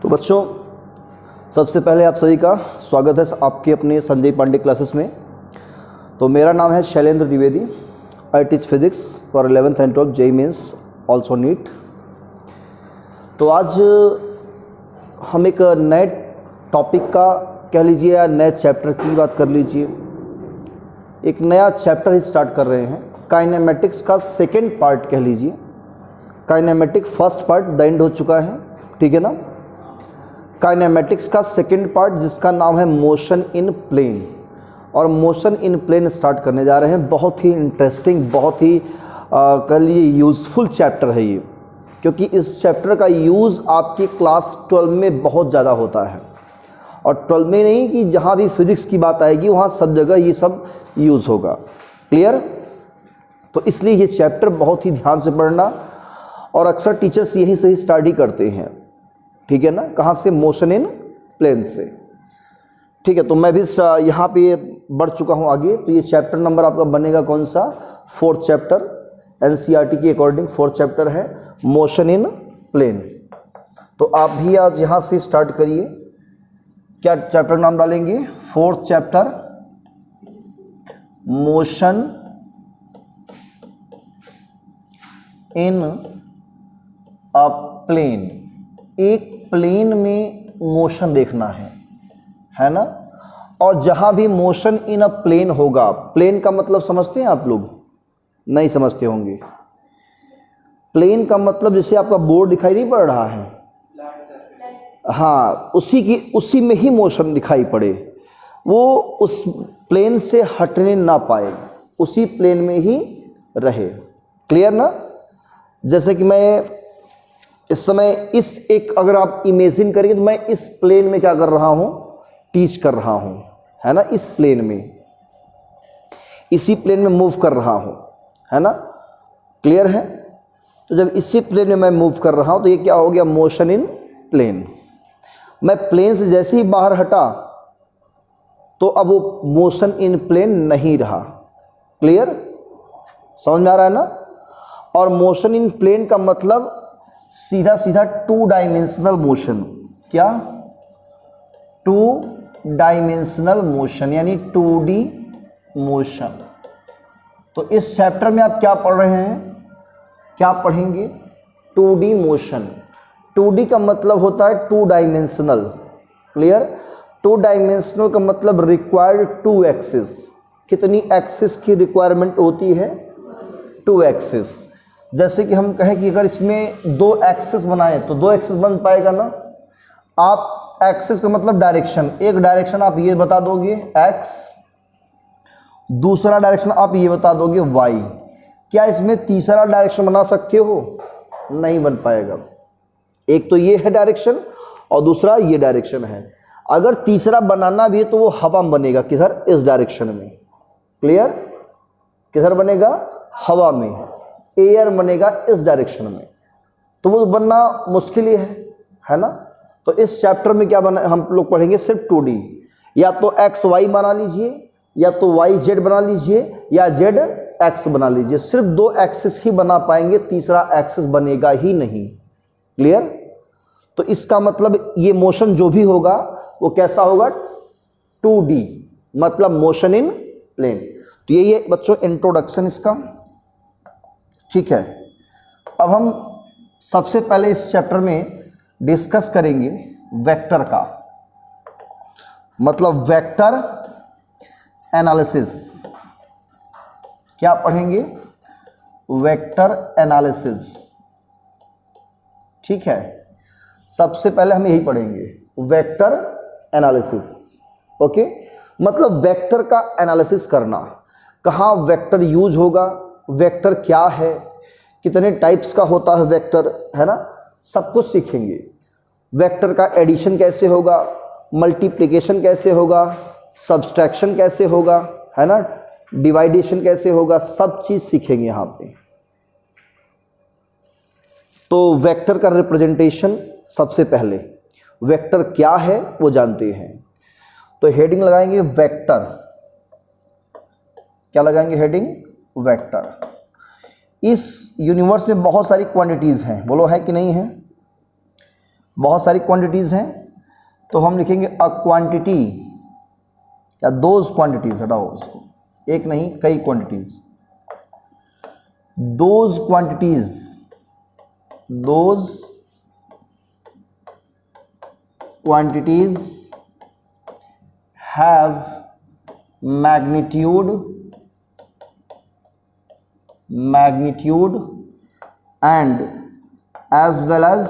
तो बच्चों, सबसे पहले आप सभी का स्वागत है आपके अपने संजय पांडे क्लासेस में। तो मेरा नाम है Shailendra Dwivedi. I teach physics for 11th and 12th JEE mains also NEET. तो आज हम एक नए टॉपिक का कह लीजिए या नए चैप्टर की बात कर लीजिए। एक नया चैप्टर ही स्टार्ट कर रहे हैं, काइनेमेटिक्स का सेकेंड पार्ट कह लीजिए। Kinematic first part the end हो चुका है, ठीक है ना। काइनेमेटिक्स का सेकेंड पार्ट जिसका नाम है मोशन इन प्लेन, और मोशन इन प्लेन स्टार्ट करने जा रहे हैं। बहुत ही इंटरेस्टिंग, बहुत ही कह लीजिए यूज़फुल चैप्टर है ये, क्योंकि इस चैप्टर का यूज़ आपकी क्लास 12 में बहुत ज़्यादा होता है। और 12 में नहीं कि जहाँ भी फिज़िक्स की बात आएगी वहाँ सब जगह ये सब यूज़ होगा। क्लियर? तो इसलिए ये चैप्टर बहुत ही ध्यान से पढ़ना, और अक्सर टीचर्स यही से ही स्टार्ट ही करते हैं, ठीक है ना। कहाँ से? मोशन इन प्लेन से, ठीक है। तो मैं भी यहाँ पे बढ़ चुका हूँ आगे। तो ये चैप्टर नंबर आपका बनेगा कौन सा? 4th chapter. एनसीईआरटी के अकॉर्डिंग 4th चैप्टर है मोशन इन प्लेन। तो आप भी आज यहाँ से स्टार्ट करिए। क्या चैप्टर नाम डालेंगे? 4th chapter motion in a plane. एक प्लेन में मोशन देखना है ना। और जहां भी मोशन इन अ प्लेन होगा, प्लेन का मतलब समझते हैं आप लोग? नहीं समझते होंगे। प्लेन का मतलब जैसे आपका बोर्ड दिखाई नहीं पड़ रहा है, हाँ, उसी में ही मोशन दिखाई पड़े, वो उस प्लेन से हटने ना पाए, उसी प्लेन में ही रहे। क्लियर ना? जैसे कि मैं इस समय अगर आप इमेजिन करेंगे तो मैं इस प्लेन में क्या कर रहा हूँ? टीच कर रहा हूँ, है ना। इस प्लेन में, इसी प्लेन में मूव कर रहा हूँ, है ना। क्लियर है? तो जब इसी प्लेन में मैं मूव कर रहा हूँ तो ये क्या हो गया? Motion in plane. मैं प्लेन से जैसे ही बाहर हटा तो अब वो मोशन इन प्लेन नहीं रहा। क्लियर? समझ में आ रहा है ना। और मोशन इन प्लेन का मतलब सीधा सीधा 2 डायमेंशनल मोशन। क्या? 2 डायमेंशनल मोशन, यानी 2D मोशन। तो इस चैप्टर में आप क्या पढ़ रहे हैं? क्या पढ़ेंगे? 2D motion. 2D का मतलब होता है 2 डायमेंशनल। क्लियर? 2 डायमेंशनल का मतलब रिक्वायर्ड 2 एक्सिस। कितनी एक्सिस की रिक्वायरमेंट होती है? 2 एक्सिस। जैसे कि हम कहें कि अगर इसमें 2 एक्सिस बनाए तो 2 एक्सिस बन पाएगा ना। आप एक्सिस का मतलब डायरेक्शन, एक डायरेक्शन आप ये बता दोगे x, दूसरा डायरेक्शन आप ये बता दोगे y। क्या इसमें तीसरा डायरेक्शन बना सकते हो? नहीं बन पाएगा। एक तो ये है डायरेक्शन और दूसरा ये डायरेक्शन है। अगर तीसरा बनाना भी है तो वो हवा में बनेगा। किधर? इस डायरेक्शन में। क्लियर? किधर बनेगा? हवा में। एयर बनेगा इस डायरेक्शन में, तो वो बनना मुश्किल ही है ना। तो इस चैप्टर में क्या बना, हम लोग पढ़ेंगे सिर्फ 2D। या तो XY बना लीजिए, या तो YZ बना लीजिए, या ZX बना लीजिए। सिर्फ 2 एक्सिस ही बना पाएंगे, तीसरा एक्सिस बनेगा ही नहीं। क्लियर? तो इसका मतलब ये मोशन जो भी होगा वो कैसा होगा? 2D, मतलब मोशन इन प्लेन। तो यही है बच्चों इंट्रोडक्शन इसका, ठीक है। अब हम सबसे पहले इस चैप्टर में डिस्कस करेंगे वेक्टर का, मतलब वेक्टर एनालिसिस। क्या पढ़ेंगे? वेक्टर एनालिसिस, ठीक है। सबसे पहले हम यही पढ़ेंगे, वेक्टर एनालिसिस। ओके, मतलब वेक्टर का एनालिसिस करना। कहाँ वेक्टर यूज होगा, वेक्टर क्या है, कितने टाइप्स का होता है वेक्टर, है ना। सब कुछ सीखेंगे। वेक्टर का एडिशन कैसे होगा, मल्टीप्लिकेशन कैसे होगा, सब्सट्रैक्शन कैसे होगा, है ना, डिवाइडेशन कैसे होगा, सब चीज़ सीखेंगे यहाँ पे। तो वेक्टर का रिप्रेजेंटेशन, सबसे पहले वेक्टर क्या है वो जानते हैं। तो हेडिंग लगाएंगे वेक्टर। क्या लगाएंगे? Heading vector. इस यूनिवर्स में बहुत सारी क्वांटिटीज़ हैं, बोलो है कि नहीं है? बहुत सारी क्वांटिटीज़ हैं, तो हम लिखेंगे अ क्वांटिटी या दोज क्वांटिटीज, हटाओ इसको, एक नहीं कई quantities, those quantities, those quantities have magnitude and as well as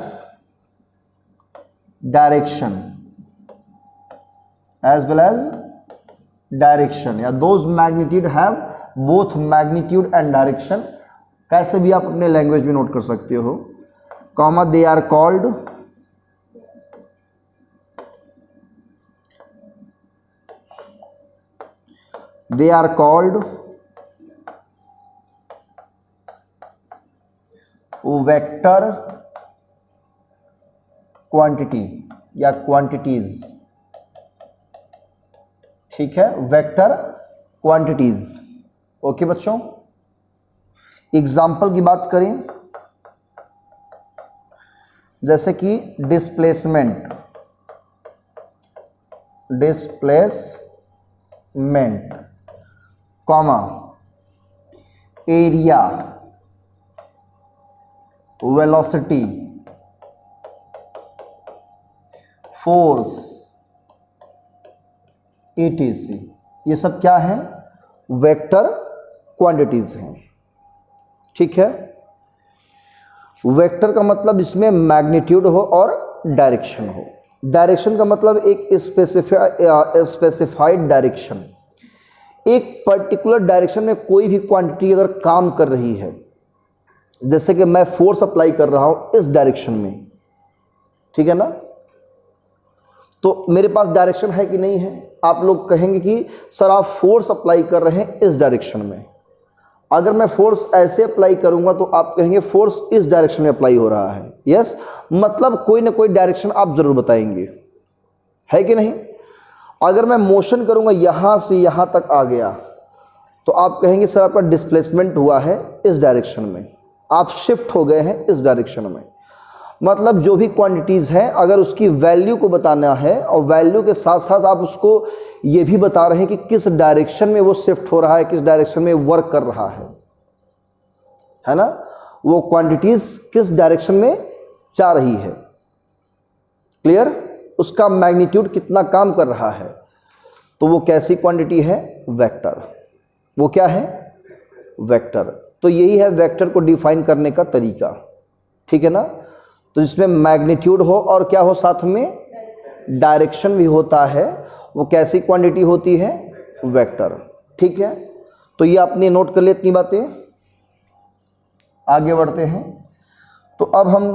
direction, या those magnitude have both magnitude and direction, कैसे भी आप अपने लैंग्वेज में नोट कर सकते हो, comma they are called vector quantity या क्वांटिटीज, ठीक है, वेक्टर क्वांटिटीज। ओके बच्चों, एग्जाम्पल की बात करें जैसे कि displacement, comma area, velocity, force, etc, ये सब क्या है, वेक्टर क्वांटिटीज हैं। ठीक है, वेक्टर का मतलब इसमें मैग्नीट्यूड हो और डायरेक्शन हो। डायरेक्शन का मतलब एक स्पेसिफाइड डायरेक्शन, एक पर्टिकुलर डायरेक्शन में कोई भी क्वांटिटी अगर काम कर रही है, जैसे कि मैं फोर्स अप्लाई कर रहा हूं इस डायरेक्शन में, ठीक है ना, तो मेरे पास डायरेक्शन है कि नहीं है। आप लोग कहेंगे कि सर आप फोर्स अप्लाई कर रहे हैं इस डायरेक्शन में, अगर मैं फोर्स ऐसे अप्लाई करूंगा तो आप कहेंगे फोर्स इस डायरेक्शन में अप्लाई हो रहा है। यस, मतलब कोई ना कोई डायरेक्शन आप जरूर बताएंगे, है कि नहीं। अगर मैं मोशन करूंगा यहां से यहां तक आ गया तो आप कहेंगे सर आपका डिस्प्लेसमेंट हुआ है इस डायरेक्शन में, आप शिफ्ट हो गए हैं इस डायरेक्शन में। मतलब जो भी क्वांटिटीज़ हैं अगर उसकी वैल्यू को बताना है और वैल्यू के साथ साथ आप उसको ये भी बता रहे हैं कि किस डायरेक्शन में वो शिफ्ट हो रहा है, किस डायरेक्शन में वर्क कर रहा है ना, वो क्वांटिटीज़ किस डायरेक्शन में जा रही है, क्लियर, उसका मैग्नीट्यूड कितना काम कर रहा है, तो वो कैसी क्वांटिटी है, वेक्टर। वो क्या है, वेक्टर। तो यही है वेक्टर को डिफाइन करने का तरीका, ठीक है ना। तो जिसमें मैग्नीट्यूड हो और क्या हो, साथ में डायरेक्शन भी होता है, वो कैसी क्वांटिटी होती है, वेक्टर। ठीक है, तो ये आपने नोट कर लिया इतनी बातें। आगे बढ़ते हैं, तो अब हम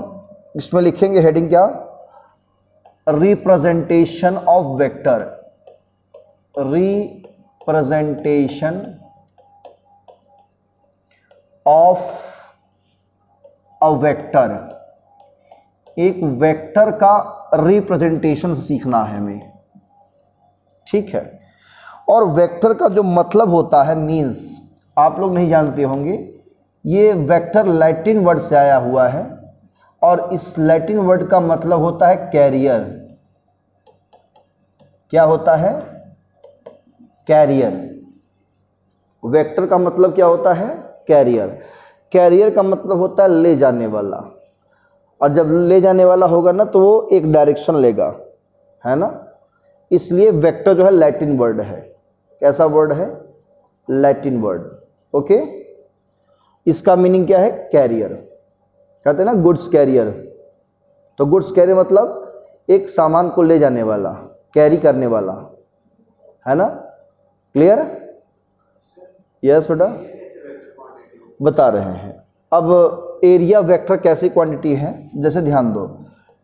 इसमें लिखेंगे हेडिंग क्या, representation of vector, representation of a vector. एक वेक्टर का रिप्रेजेंटेशन सीखना है हमें, ठीक है। और वेक्टर का जो मतलब होता है, मीन्स आप लोग नहीं जानते होंगे, ये वेक्टर लैटिन वर्ड से आया हुआ है और इस लैटिन वर्ड का मतलब होता है कैरियर। क्या होता है, कैरियर। वेक्टर का मतलब क्या होता है, कैरियर। कैरियर का मतलब होता है ले जाने वाला, और जब ले जाने वाला होगा ना तो वो एक डायरेक्शन लेगा, है ना। इसलिए वेक्टर जो है लैटिन वर्ड है। कैसा वर्ड है, लैटिन वर्ड। ओके, इसका मीनिंग क्या है, कैरियर। कहते हैं ना गुड्स कैरियर, तो गुड्स कैरियर मतलब एक सामान को ले जाने वाला, कैरी करने वाला, है ना, क्लियर। यस बेटा, बता रहे हैं। अब एरिया वेक्टर कैसी क्वांटिटी है, जैसे ध्यान दो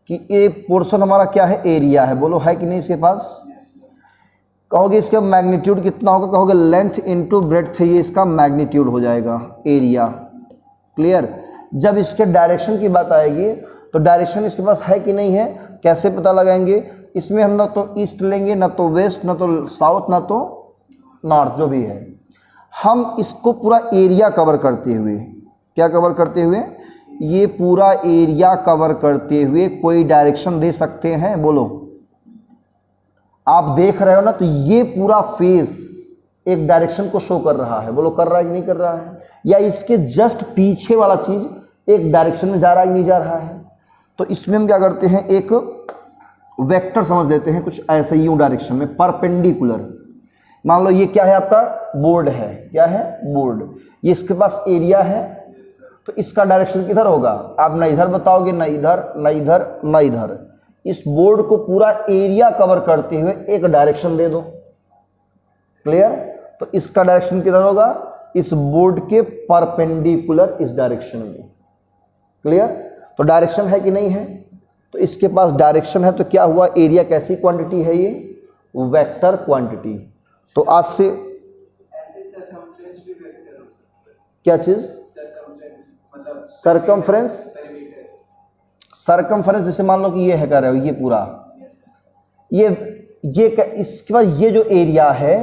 कि ये पोर्शन हमारा क्या है, एरिया है, बोलो है कि नहीं इसके पास। कहोगे इसका मैग्नीट्यूड कितना होगा, कहोगे लेंथ इनटू ब्रेड्थ, ये इसका मैग्नीट्यूड हो जाएगा, एरिया, क्लियर। जब इसके डायरेक्शन की बात आएगी तो डायरेक्शन इसके पास है कि नहीं है, कैसे पता लगाएंगे। इसमें हम ना तो ईस्ट लेंगे, ना तो वेस्ट, ना तो साउथ, ना तो नॉर्थ, जो भी है। हम इसको पूरा एरिया कवर करते हुए, क्या कवर करते हुए, ये पूरा एरिया कवर करते हुए कोई डायरेक्शन दे सकते हैं? बोलो, आप देख रहे हो ना, तो ये पूरा फेस एक डायरेक्शन को शो कर रहा है। बोलो, कर रहा है कि नहीं कर रहा है? या इसके जस्ट पीछे वाला चीज एक डायरेक्शन में जा रहा है कि नहीं जा रहा है? तो इसमें हम क्या करते हैं, एक वेक्टर समझ लेते हैं, कुछ ऐसे यूं डायरेक्शन में परपेंडिकुलर। मान लो ये क्या है, आपका बोर्ड है। क्या है? बोर्ड। ये इसके पास एरिया है, तो इसका डायरेक्शन किधर होगा? आप ना इधर बताओगे, ना इधर, ना इधर, ना इधर। इस बोर्ड को पूरा एरिया कवर करते हुए एक डायरेक्शन दे दो। क्लियर? तो इसका डायरेक्शन किधर होगा? इस बोर्ड के परपेंडिकुलर इस डायरेक्शन में। क्लियर? तो डायरेक्शन है कि नहीं है? तो इसके पास डायरेक्शन है, तो क्या हुआ? एरिया कैसी क्वांटिटी है? ये वेक्टर क्वांटिटी। तो आज से क्या चीज? सरकमफ्रेंस। सरकमफ्रेंस जैसे मान लो कि ये है, कह रहे हो ये पूरा, ये इसके बाद ये जो एरिया है,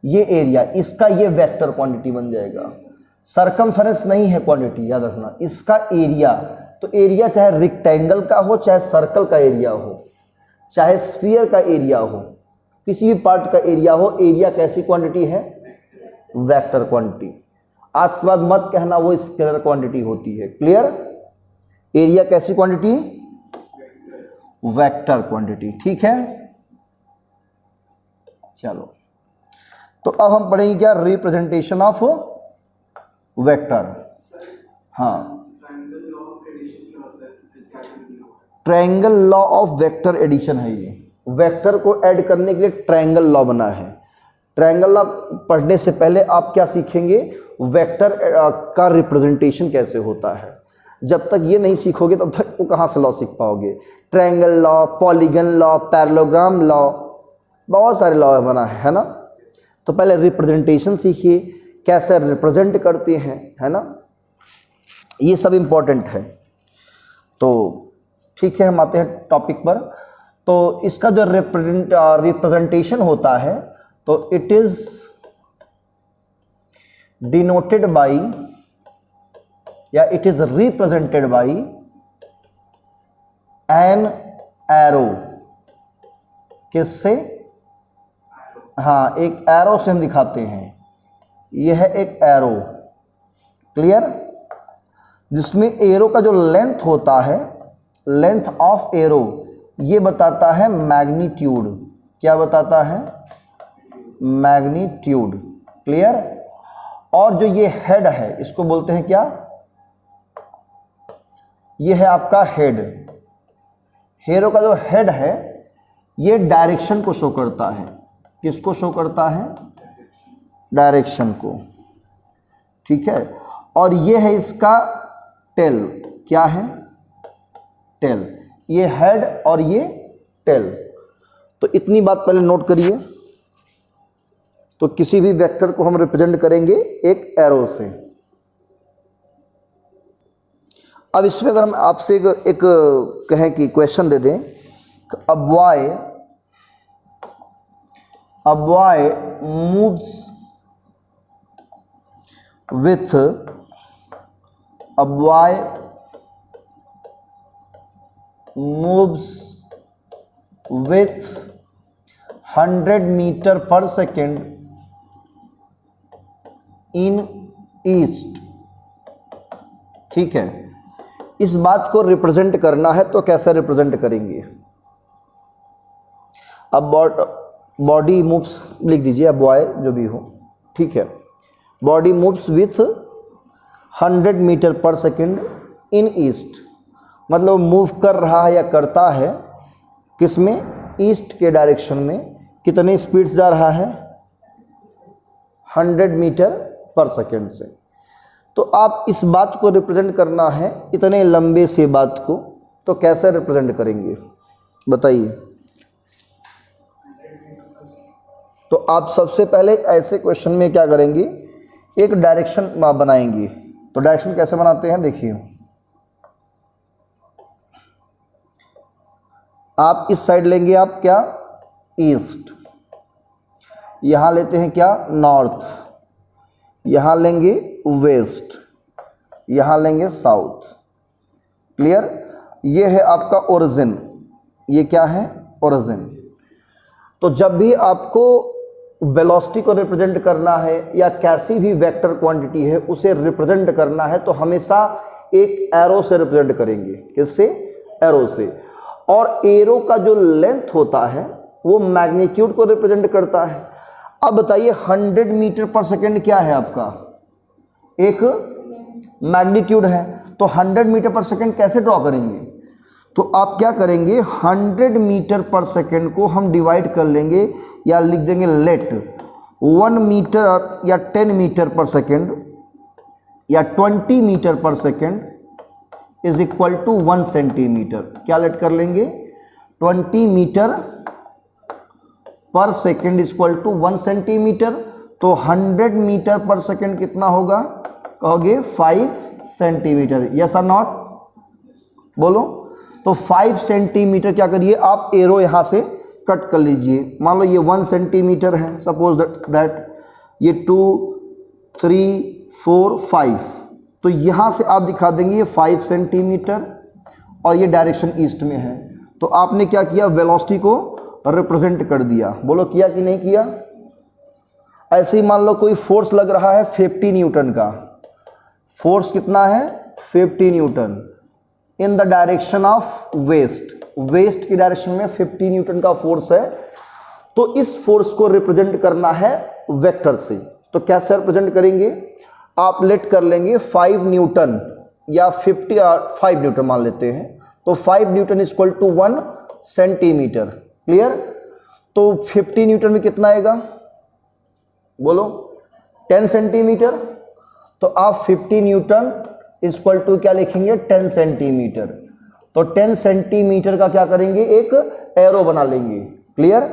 ये एरिया, इसका ये वेक्टर क्वांटिटी बन जाएगा। सरकमफ्रेंस नहीं है क्वांटिटी, याद रखना। इसका एरिया, तो एरिया चाहे रेक्टेंगल का हो, चाहे सर्कल का एरिया हो, चाहे स्फीयर का एरिया हो, किसी भी पार्ट का एरिया हो, एरिया कैसी क्वांटिटी है? Vector quantity. आज के बाद मत कहना वो स्केलर क्वांटिटी होती है। क्लियर? एरिया कैसी क्वांटिटी? Vector quantity. ठीक है, चलो। तो अब हम पढ़ेंगे क्या? Representation of vector. हाँ, triangle law of vector addition है ये। वेक्टर को ऐड करने के लिए ट्रायंगल लॉ बना है। ट्रायंगल लॉ पढ़ने से पहले आप क्या सीखेंगे? वेक्टर का रिप्रेजेंटेशन कैसे होता है। जब तक ये नहीं सीखोगे तब तक वो कहाँ से लॉ सीख पाओगे? Triangle law, polygon law, parallelogram law, बहुत सारे लॉ बना है ना। तो पहले रिप्रेजेंटेशन सीखिए, कैसे रिप्रेजेंट करते हैं, है ना। ये सब इम्पोर्टेंट है। तो ठीक है, हम आते हैं टॉपिक पर। तो इसका जो रिप्रेजेंटेशन होता है, तो इट इज डिनोटेड बाई, या it is represented by an arrow. किससे? हाँ, एक एरो से हम दिखाते हैं। यह है एक एरो। क्लियर? जिसमें एरो का जो लेंथ होता है, लेंथ ऑफ एरो, ये बताता है मैग्नीट्यूड। क्या बताता है? मैग्नीट्यूड। क्लियर? और जो ये हेड है, इसको बोलते हैं क्या? ये है आपका हेड। एरो का जो हेड है, ये डायरेक्शन को शो करता है। किसको शो करता है? डायरेक्शन को। ठीक है। और ये है इसका टेल। क्या है? टेल। ये हेड और ये टेल। तो इतनी बात पहले नोट करिए। तो किसी भी वेक्टर को हम रिप्रेजेंट करेंगे एक एरो से। अब इसमें अगर हम आपसे एक कहें कि क्वेश्चन दे दें, a boy moves with a boy moves with 100 meter per second in east। ठीक है, इस बात को रिप्रेजेंट करना है तो कैसे रिप्रेजेंट करेंगे? अब बॉडी मूव्स लिख दीजिए, अब बॉय जो भी हो, ठीक है। बॉडी मूव्स विथ 100 मीटर पर सेकेंड इन ईस्ट, मतलब मूव कर रहा है या करता है किसमें? ईस्ट के डायरेक्शन में। कितने स्पीड जा रहा है? 100 मीटर पर सेकेंड से। तो आप इस बात को रिप्रेजेंट करना है, इतने लंबे से बात को, तो कैसे रिप्रेजेंट करेंगे बताइए? तो आप सबसे पहले ऐसे क्वेश्चन में क्या करेंगे? एक डायरेक्शन बनाएंगे। तो डायरेक्शन कैसे बनाते हैं देखिए। आप इस साइड लेंगे, आप क्या? ईस्ट। यहां लेते हैं क्या? नॉर्थ। यहां लेंगे वेस्ट। यहां लेंगे साउथ। क्लियर। ये है आपका ओरिजिन, ये क्या है, ओरिजिन। तो जब भी आपको वेलोसिटी को रिप्रेजेंट करना है या कैसी भी वेक्टर क्वांटिटी है उसे रिप्रेजेंट करना है तो हमेशा एक एरो से रिप्रेजेंट करेंगे। किससे, एरो से। और एरो का जो लेंथ होता है वो मैग्नीट्यूड को रिप्रेजेंट करता है। अब बताइए 100 मीटर पर सेकेंड क्या है आपका, एक मैग्नीट्यूड है। तो 100 मीटर पर सेकेंड कैसे ड्रॉ करेंगे, तो आप क्या करेंगे, 100 मीटर पर सेकेंड को हम डिवाइड कर लेंगे या लिख देंगे लेट 1 मीटर या 10 मीटर पर सेकेंड या 20 मीटर पर second is equal to 1 centimetre. क्या लेट कर लेंगे, 20 मीटर पर second is equal to 1 centimetre. तो 100 मीटर पर सेकेंड कितना होगा, कहोगे 5 सेंटीमीटर। यस और नॉट, बोलो। तो 5 सेंटीमीटर क्या करिए आप, एरो यहां से कट कर लीजिए। मान लो ये 1 सेंटीमीटर है, सपोज दैट ये 2 3 4 5, तो यहां से आप दिखा देंगे ये 5 सेंटीमीटर और ये डायरेक्शन ईस्ट में है। तो आपने क्या किया, वेलोसिटी को रिप्रेजेंट कर दिया। बोलो किया कि नहीं किया। ऐसे ही मान लो कोई फोर्स लग रहा है 50 न्यूटन का, फोर्स कितना है 50 newton in the direction of west, west की डायरेक्शन में 50 न्यूटन का फोर्स है। तो इस फोर्स को रिप्रेजेंट करना है वेक्टर से। तो कैसे रिप्रेजेंट करेंगे, आप लेट कर लेंगे 5 न्यूटन या 5 न्यूटन मान लेते हैं। तो 5 newton is equal to 1 centimetre. Clear. तो 50 न्यूटन में कितना आएगा, बोलो 10 सेंटीमीटर। तो आप 50 न्यूटन इज इक्वल टू क्या लिखेंगे, 10 सेंटीमीटर। तो 10 सेंटीमीटर का क्या करेंगे, एक एरो बना लेंगे। Clear,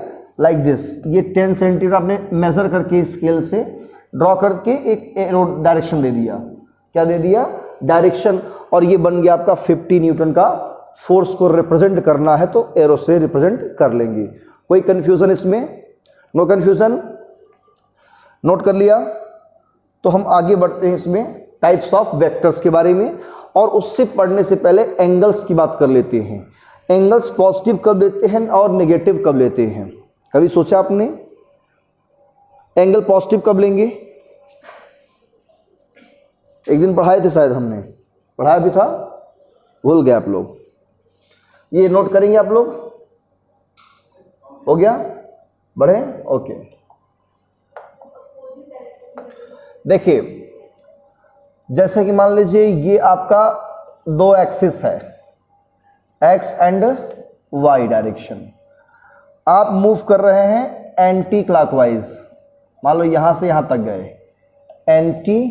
like this. ये 10 सेंटीमीटर आपने मेजर करके स्केल से ड्रॉ करके एक एरो डायरेक्शन दे दिया। क्या दे दिया, डायरेक्शन। और ये बन गया आपका 50 न्यूटन का फोर्स को रिप्रेजेंट करना है तो एरो से रिप्रेजेंट कर लेंगे। कोई कंफ्यूजन इसमें, नो कंफ्यूजन, नोट कर लिया। तो हम आगे बढ़ते हैं इसमें टाइप्स ऑफ वेक्टर्स के बारे में, और उससे पढ़ने से पहले एंगल्स की बात कर लेते हैं। एंगल्स पॉजिटिव कब लेते हैं और नेगेटिव कब लेते हैं, कभी सोचा आपने। एंगल पॉजिटिव कब लेंगे, एक दिन पढ़ाए थे शायद, हमने पढ़ाया भी था, भूल गए आप लोग। ये नोट करेंगे आप लोग, हो गया, बढ़े, ओके। देखिए जैसे कि मान लीजिए ये आपका 2 एक्सिस है, एक्स एंड वाई डायरेक्शन। आप मूव कर रहे हैं एंटी क्लॉकवाइज, मान लो यहां से यहां तक गए, एंटी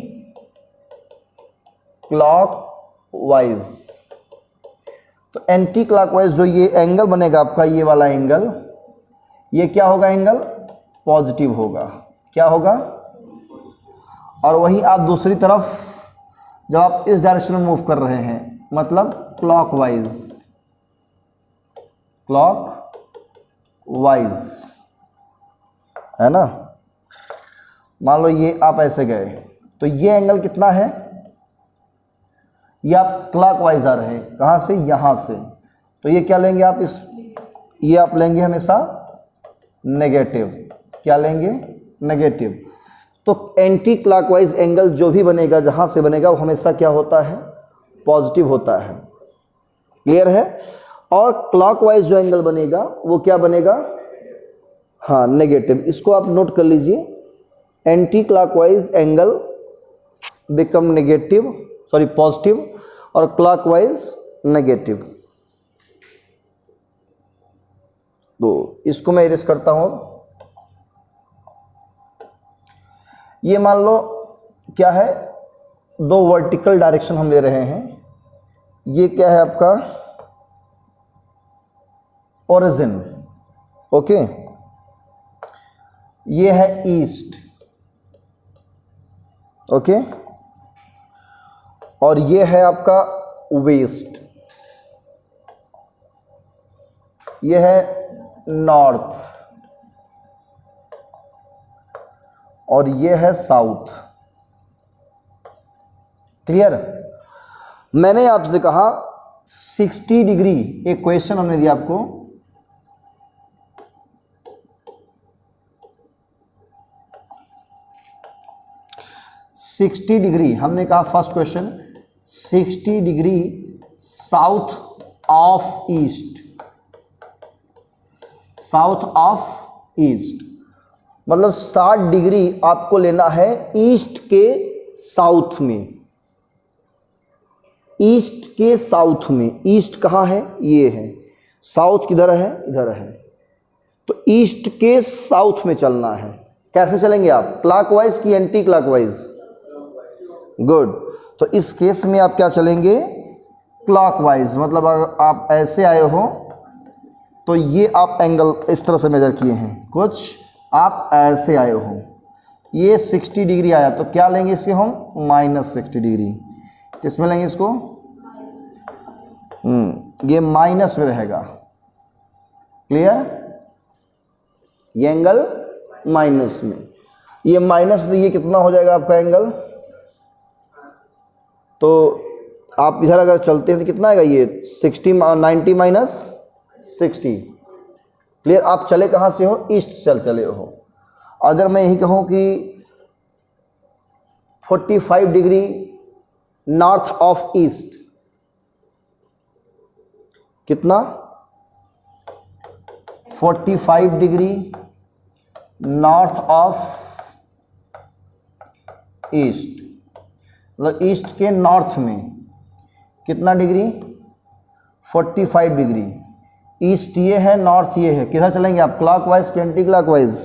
क्लॉकवाइज। तो एंटी क्लॉकवाइज जो ये एंगल बनेगा आपका, ये वाला एंगल, ये क्या होगा, एंगल पॉजिटिव होगा। क्या होगा, और वहीं आप दूसरी तरफ जब आप इस डायरेक्शन में मूव कर रहे हैं, मतलब क्लॉकवाइज, क्लॉकवाइज, है ना। मान लो ये आप ऐसे गए, तो ये एंगल कितना है, ये आप क्लॉकवाइज आ रहे हैं, कहाँ से, यहाँ से। तो ये क्या लेंगे आप, इस ये आप लेंगे हमेशा नेगेटिव। क्या लेंगे, नेगेटिव। तो एंटी क्लॉकवाइज एंगल जो भी बनेगा, जहां से बनेगा, वो हमेशा क्या होता है, पॉजिटिव होता है। क्लियर है। और क्लॉकवाइज जो एंगल बनेगा वो क्या बनेगा, हाँ, नेगेटिव। इसको आप नोट कर लीजिए, anti clockwise angle become negative, sorry positive, और क्लॉकवाइज नेगेटिव। तो इसको मैं इरेज करता हूं। ये मान लो क्या है, 2 वर्टिकल डायरेक्शन हम ले रहे हैं। ये क्या है आपका, ओरिजिन, ओके। ये है ईस्ट, ओके। और ये है आपका वेस्ट, ये है नॉर्थ, और ये है साउथ। क्लियर। मैंने आपसे कहा 60 डिग्री, एक क्वेश्चन हमने दिया आपको, सिक्सटी डिग्री, हमने कहा first question 60 degree south of east, south of east मतलब 60 डिग्री आपको लेना है ईस्ट के साउथ में, ईस्ट के साउथ में। ईस्ट कहाँ है? ये है। साउथ किधर है? इधर है। तो ईस्ट के साउथ में चलना है। कैसे चलेंगे आप? क्लॉकवाइज की एंटी क्लॉकवाइज? गुड। तो इस केस में आप क्या चलेंगे? क्लॉकवाइज। मतलब अगर आप ऐसे आए हो तो ये आप एंगल इस तरह से मेजर किए हैं, कुछ आप ऐसे आए हो, ये 60 डिग्री आया, तो क्या लेंगे इसके हम? -60 डिग्री। किसमें लेंगे इसको? ये माइनस में रहेगा। क्लियर? ये एंगल माइनस में, ये माइनस में, ये कितना हो जाएगा आपका एंगल? तो आप इधर अगर चलते हैं तो कितना आएगा ये? 60 90 माइनस 60। क्लियर? आप चले कहाँ से हो? ईस्ट से चले हो। अगर मैं यही कहूँ कि 45 डिग्री नॉर्थ ऑफ ईस्ट, कितना? 45 डिग्री नॉर्थ ऑफ ईस्ट, मतलब ईस्ट के नॉर्थ में कितना डिग्री? 45 डिग्री। ईस्ट ये है, नॉर्थ ये है। किधर चलेंगे आप? क्लॉकवाइज कि एंटी क्लॉकवाइज?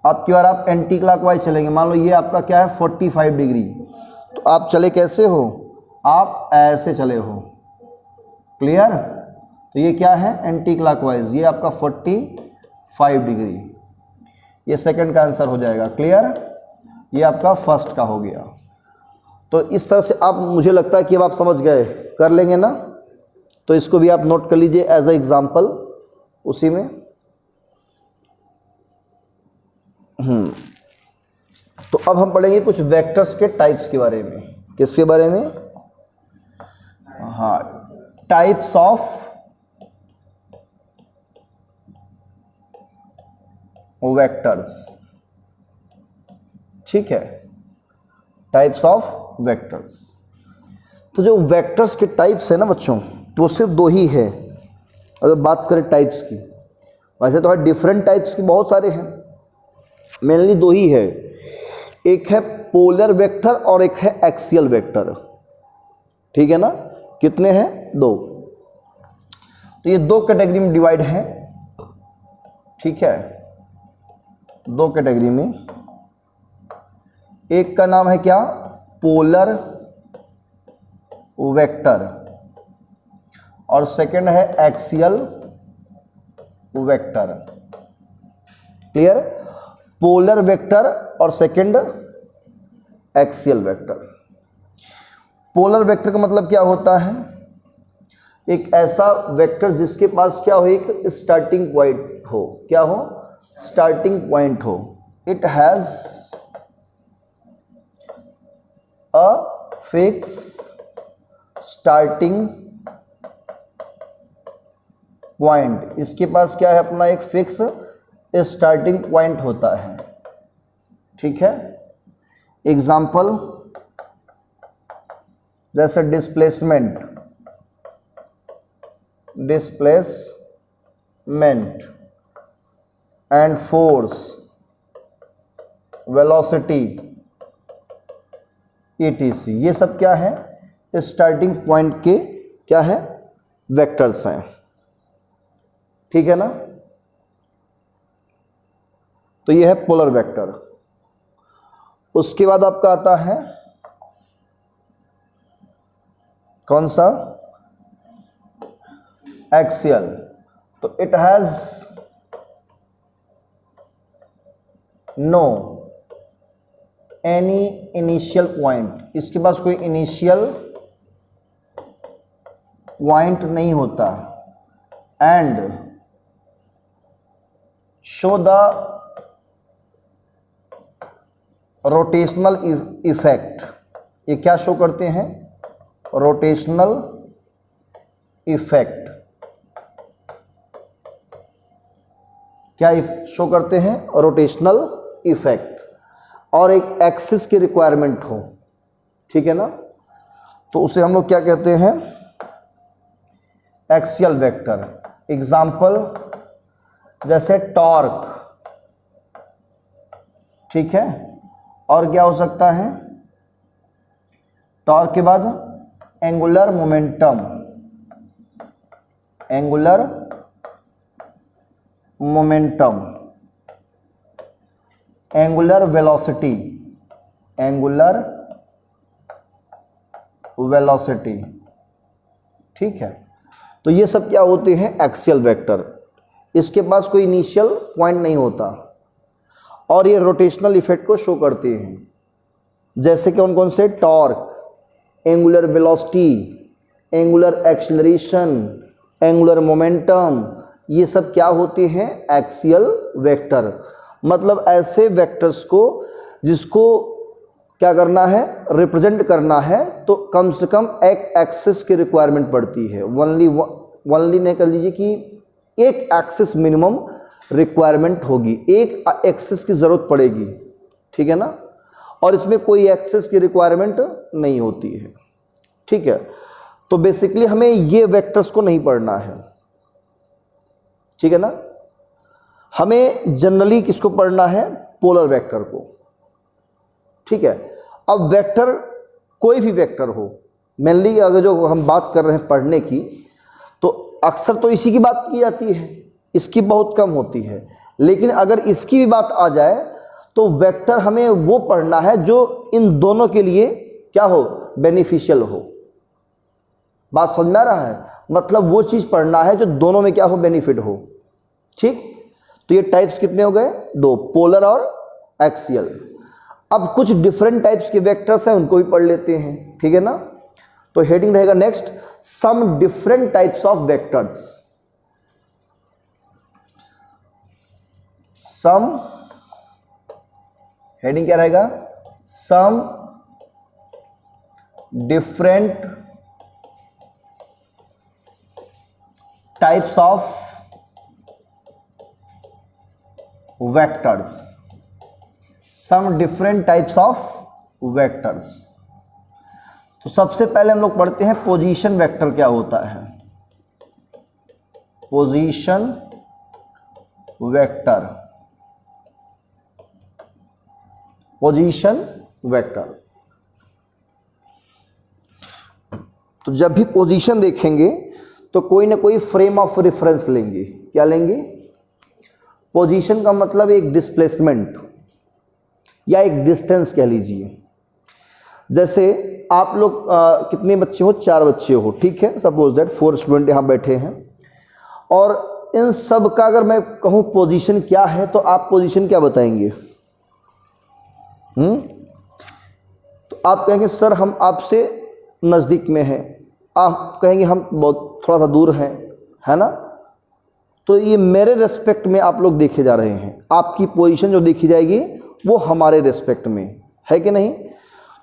आपकी बार आप एंटी क्लॉकवाइज चलेंगे। मान लो ये आपका क्या है? 45 डिग्री। तो आप चले कैसे हो? आप ऐसे चले हो। क्लियर? तो ये क्या है? Anti clockwise. ये आपका 45 डिग्री। ये सेकंड का आंसर हो जाएगा। क्लियर? ये आपका फर्स्ट का हो गया। तो इस तरह से आप, मुझे लगता है कि अब आप समझ गए। कर लेंगे ना? तो इसको भी आप नोट कर लीजिए एज ए एग्जाम्पल उसी में। तो अब हम पढ़ेंगे कुछ वेक्टर्स के टाइप्स के बारे में। किसके बारे में? हाँ, टाइप्स ऑफ वेक्टर्स। ठीक है, टाइप्स ऑफ वेक्टर्स। तो जो वेक्टर्स के टाइप्स है ना बच्चों, वो सिर्फ दो ही है अगर बात करें टाइप्स की। वैसे तो है डिफरेंट टाइप्स की, बहुत सारे हैं, मेनली दो ही है। एक है पोलर वेक्टर और एक है एक्सियल वेक्टर। ठीक है ना? कितने हैं? दो। तो ये दो कैटेगरी में डिवाइड है। ठीक है, दो कैटेगरी में। एक का नाम है क्या? पोलर वेक्टर, और सेकंड है axial vector. Clear? Polar vector और second axial vector. Polar vector का मतलब क्या होता है? एक ऐसा वेक्टर जिसके पास क्या हो? एक स्टार्टिंग पॉइंट हो। क्या हो? स्टार्टिंग पॉइंट हो। It has a fix starting point. इसके पास क्या है? अपना एक फिक्स स्टार्टिंग पॉइंट होता है। ठीक है? एग्जाम्पल जैसे displacement, and force, velocity, etc। ये सब क्या है? स्टार्टिंग पॉइंट के क्या है? वेक्टर्स हैं। ठीक है ना? तो ये है पोलर वेक्टर। उसके बाद आपका आता है कौन सा? एक्सियल। तो it has no any initial point. इसके पास कोई इनिशियल पॉइंट नहीं होता। And show the rotational effect. ये क्या शो करते हैं? रोटेशनल इफेक्ट क्या शो करते हैं? रोटेशनल इफेक्ट, और एक एक्सिस की रिक्वायरमेंट हो, ठीक है ना, तो उसे हम लोग क्या कहते हैं? Axial vector. एग्जाम्पल जैसे टॉर्क, ठीक है, और क्या हो सकता है? टॉर्क के बाद angular momentum, angular momentum, angular velocity, angular velocity, ठीक है। तो ये सब क्या होते हैं? Axial vector. इसके पास कोई इनिशियल पॉइंट नहीं होता और ये रोटेशनल इफेक्ट को शो करते हैं। जैसे कौन कौन से? Torque, angular velocity, angular acceleration, angular momentum, ये सब क्या होते हैं? Axial vector. मतलब ऐसे वेक्टर्स को जिसको क्या करना है? रिप्रेजेंट करना है, तो कम से कम एक एक्सिस की रिक्वायरमेंट पड़ती है। वनली नहीं कर लीजिए कि एक एक्सिस मिनिमम रिक्वायरमेंट होगी, एक एक्सिस की ज़रूरत पड़ेगी, ठीक है ना, और इसमें कोई एक्सिस की रिक्वायरमेंट नहीं होती है, ठीक है। तो बेसिकली हमें ये वेक्टर्स को नहीं पढ़ना है, ठीक है ना। हमें जनरली किसको पढ़ना है? पोलर वेक्टर को, ठीक है। अब वेक्टर कोई भी वेक्टर हो, मेनली अगर जो हम बात कर रहे हैं पढ़ने की, तो अक्सर तो इसी की बात की जाती है, इसकी बहुत कम होती है। लेकिन अगर इसकी भी बात आ जाए तो वेक्टर हमें वो पढ़ना है जो इन दोनों के लिए क्या हो? बेनिफिशियल हो। बात समझ में आ रहा है? मतलब वो चीज़ पढ़ना है जो दोनों में क्या हो? बेनिफिट हो, ठीक। तो ये टाइप्स कितने हो गए? 2, पोलर और एक्सियल। अब कुछ डिफरेंट टाइप्स के वेक्टर्स हैं, उनको भी पढ़ लेते हैं, ठीक है ना। तो हेडिंग रहेगा next, some different types of vectors. Some, heading क्या रहेगा? Some different types of vectors, some different types of vectors. तो सबसे पहले हम लोग पढ़ते हैं पोजीशन वेक्टर क्या होता है। Position vector, position vector. तो जब भी पोजीशन देखेंगे तो कोई ना कोई फ्रेम ऑफ रेफरेंस लेंगे। क्या लेंगे? पोजीशन का मतलब एक डिस्प्लेसमेंट या एक डिस्टेंस कह लीजिए। जैसे आप लोग कितने बच्चे हो? 4 बच्चे हो, ठीक है। सपोज दैट 4 स्टूडेंट यहाँ बैठे हैं, और इन सब का अगर मैं कहूँ पोजीशन क्या है, तो आप पोजीशन क्या बताएंगे? तो आप कहेंगे सर हम आपसे नज़दीक में हैं, आप कहेंगे हम बहुत थोड़ा सा दूर हैं, है ना। तो ये मेरे रेस्पेक्ट में आप लोग देखे जा रहे हैं। आपकी पोजीशन जो देखी जाएगी वो हमारे रेस्पेक्ट में है कि नहीं।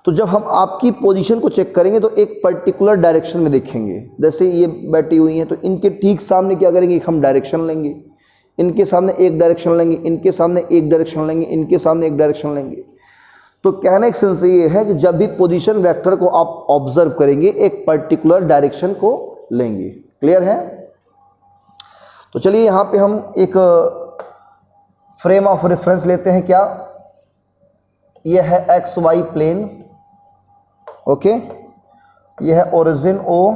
तो जब हम आपकी पोजीशन को चेक करेंगे तो एक पर्टिकुलर डायरेक्शन में देखेंगे। जैसे ये बैठी हुई हैं, तो इनके ठीक सामने क्या करेंगे? हम डायरेक्शन लेंगे, इनके सामने एक डायरेक्शन लेंगे, इनके सामने एक डायरेक्शन लेंगे, इनके सामने एक डायरेक्शन लेंगे। तो कहने का सेंस ये है कि जब भी पोजीशन वेक्टर को आप ऑब्जर्व करेंगे एक पर्टिकुलर डायरेक्शन को लेंगे। क्लियर है? तो चलिए यहाँ पे हम एक फ्रेम ऑफ रेफरेंस लेते हैं। क्या यह है? X Y plane, okay. यह है ओरिजिन ओ।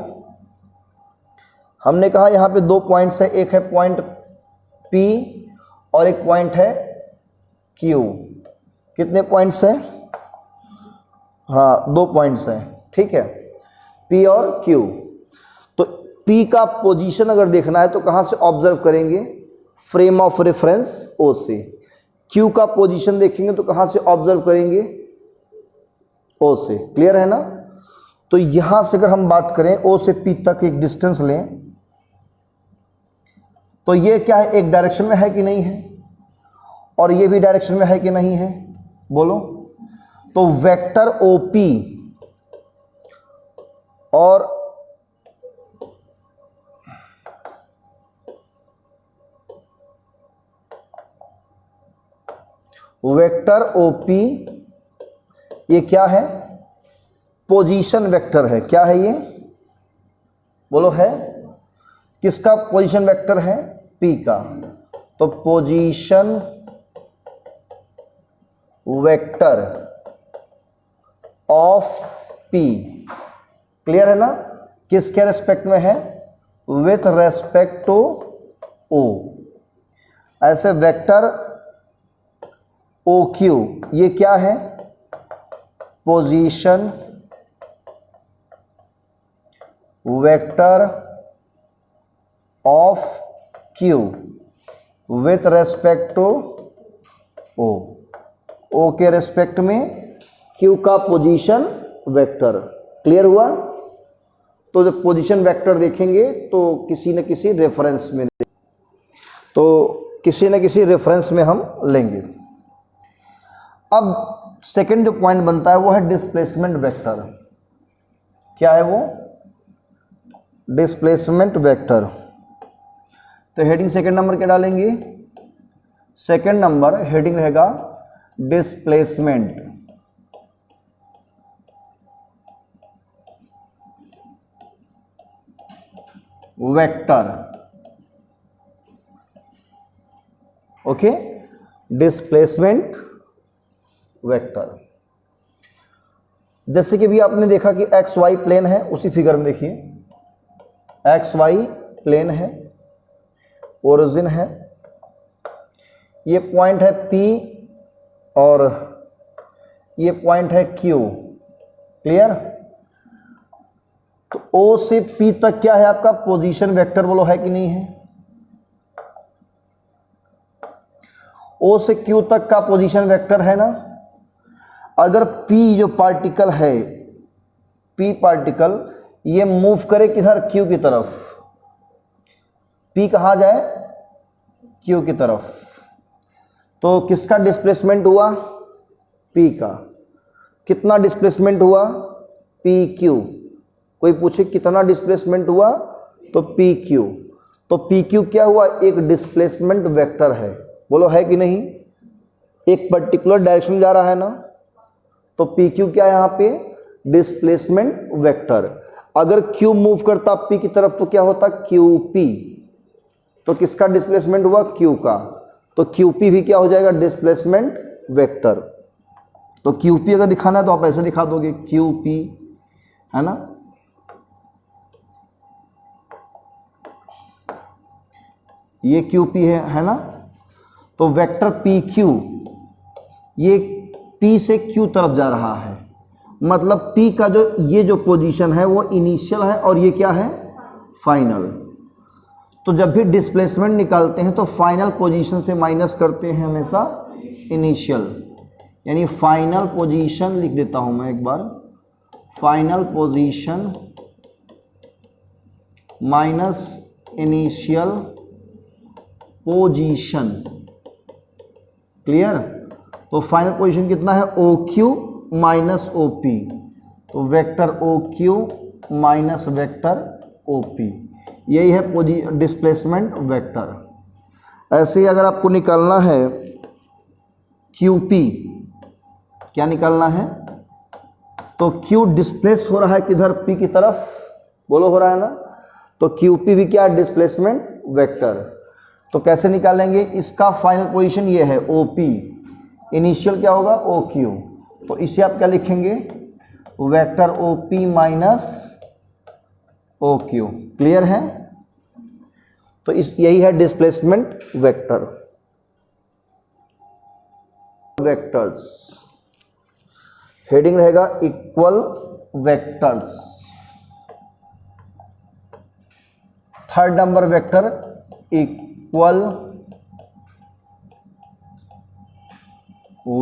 हमने कहा यहाँ पे 2 पॉइंट्स है, एक है पॉइंट P और एक पॉइंट है Q। कितने पॉइंट्स हैं? हाँ, 2 पॉइंट्स हैं, ठीक है, P और Q। तो P का पोजीशन अगर देखना है तो कहाँ से ऑब्जर्व करेंगे? फ्रेम ऑफ रेफरेंस O से। Q का पोजीशन देखेंगे तो कहाँ से ऑब्जर्व करेंगे? O से। क्लियर है ना। तो यहाँ से अगर हम बात करें O से P तक एक डिस्टेंस लें, तो ये क्या है? एक डायरेक्शन में है कि नहीं है, और ये भी डायरेक्शन में है कि नहीं है, बोलो। तो वेक्टर OP और वेक्टर ओपी ये क्या है? पोजीशन वेक्टर है। क्या है ये? बोलो है। किसका पोजीशन वेक्टर है? पी का। तो position vector of P, clear है ना? किसके रेस्पेक्ट में है? With respect to O. ऐसे वेक्टर ओ क्यू ये क्या है? Position vector of Q with respect to O. O के रेस्पेक्ट में क्यू का पोजीशन वेक्टर। क्लियर हुआ? तो जब पोजीशन वेक्टर देखेंगे तो किसी न किसी रेफरेंस में, तो किसी न किसी रेफरेंस में हम लेंगे। अब सेकंड जो पॉइंट बनता है वो है डिस्प्लेसमेंट वेक्टर। क्या है वो? Displacement vector. तो हेडिंग सेकंड नंबर क्या डालेंगे? सेकंड नंबर हेडिंग रहेगा displacement vector. Okay, displacement vector. जैसे कि भी आपने देखा कि एक्स वाई प्लेन है, उसी फिगर में देखिए एक्स वाई प्लेन है, ओरिजिन है, ये पॉइंट है P और ये पॉइंट है Q। क्लियर? तो O से P तक क्या है आपका? Position vector. बोलो है कि नहीं है? O से Q तक का पोजीशन वेक्टर है ना? अगर P जो पार्टिकल है, P पार्टिकल ये मूव करे किधर? Q की तरफ। P कहाँ जाए? Q की तरफ। तो किसका डिस्प्लेसमेंट हुआ? P का। कितना डिस्प्लेसमेंट हुआ? PQ। कोई पूछे कितना डिस्प्लेसमेंट हुआ? तो PQ। तो PQ क्या हुआ? एक डिस्प्लेसमेंट वेक्टर है। बोलो है कि नहीं? एक पर्टिकुलर डायरेक्शन में जा रहा है ना? तो PQ क्या है यहाँ पे? Displacement vector. अगर Q मूव करता P की तरफ तो क्या होता? QP। तो किसका डिस्प्लेसमेंट हुआ? Q का। तो QP भी क्या हो जाएगा? Displacement vector. तो QP अगर दिखाना है तो आप ऐसे दिखा दोगे QP, है ना? ये QP है ना? तो वेक्टर PQ ये P से Q तरफ जा रहा है, मतलब P का जो ये जो पोजीशन है वो इनिशियल है और ये क्या है? फाइनल। तो जब भी डिस्प्लेसमेंट निकालते हैं तो फाइनल पोजीशन से माइनस करते हैं हमेशा इनिशियल, यानी फाइनल पोजीशन लिख देता हूं मैं एक बार, final position minus initial position. Clear? तो फाइनल पोजीशन कितना है? OQ minus OP। तो vector OQ minus vector OP, यही है डिस्प्लेसमेंट वेक्टर। ऐसे ही अगर आपको निकालना है QP, क्या निकालना है? तो Q डिस्प्लेस हो रहा है किधर? P की तरफ। बोलो हो रहा है ना? तो QP भी क्या? Displacement vector. तो कैसे निकालेंगे? इसका फाइनल पोजीशन ये है OP, इनिशियल क्या होगा? OQ। तो इसे आप क्या लिखेंगे? Vector OP minus OQ। Clear है? तो यही है डिस्प्लेसमेंट वेक्टर। वेक्टर्स हेडिंग रहेगा equal vectors. Third number vector equal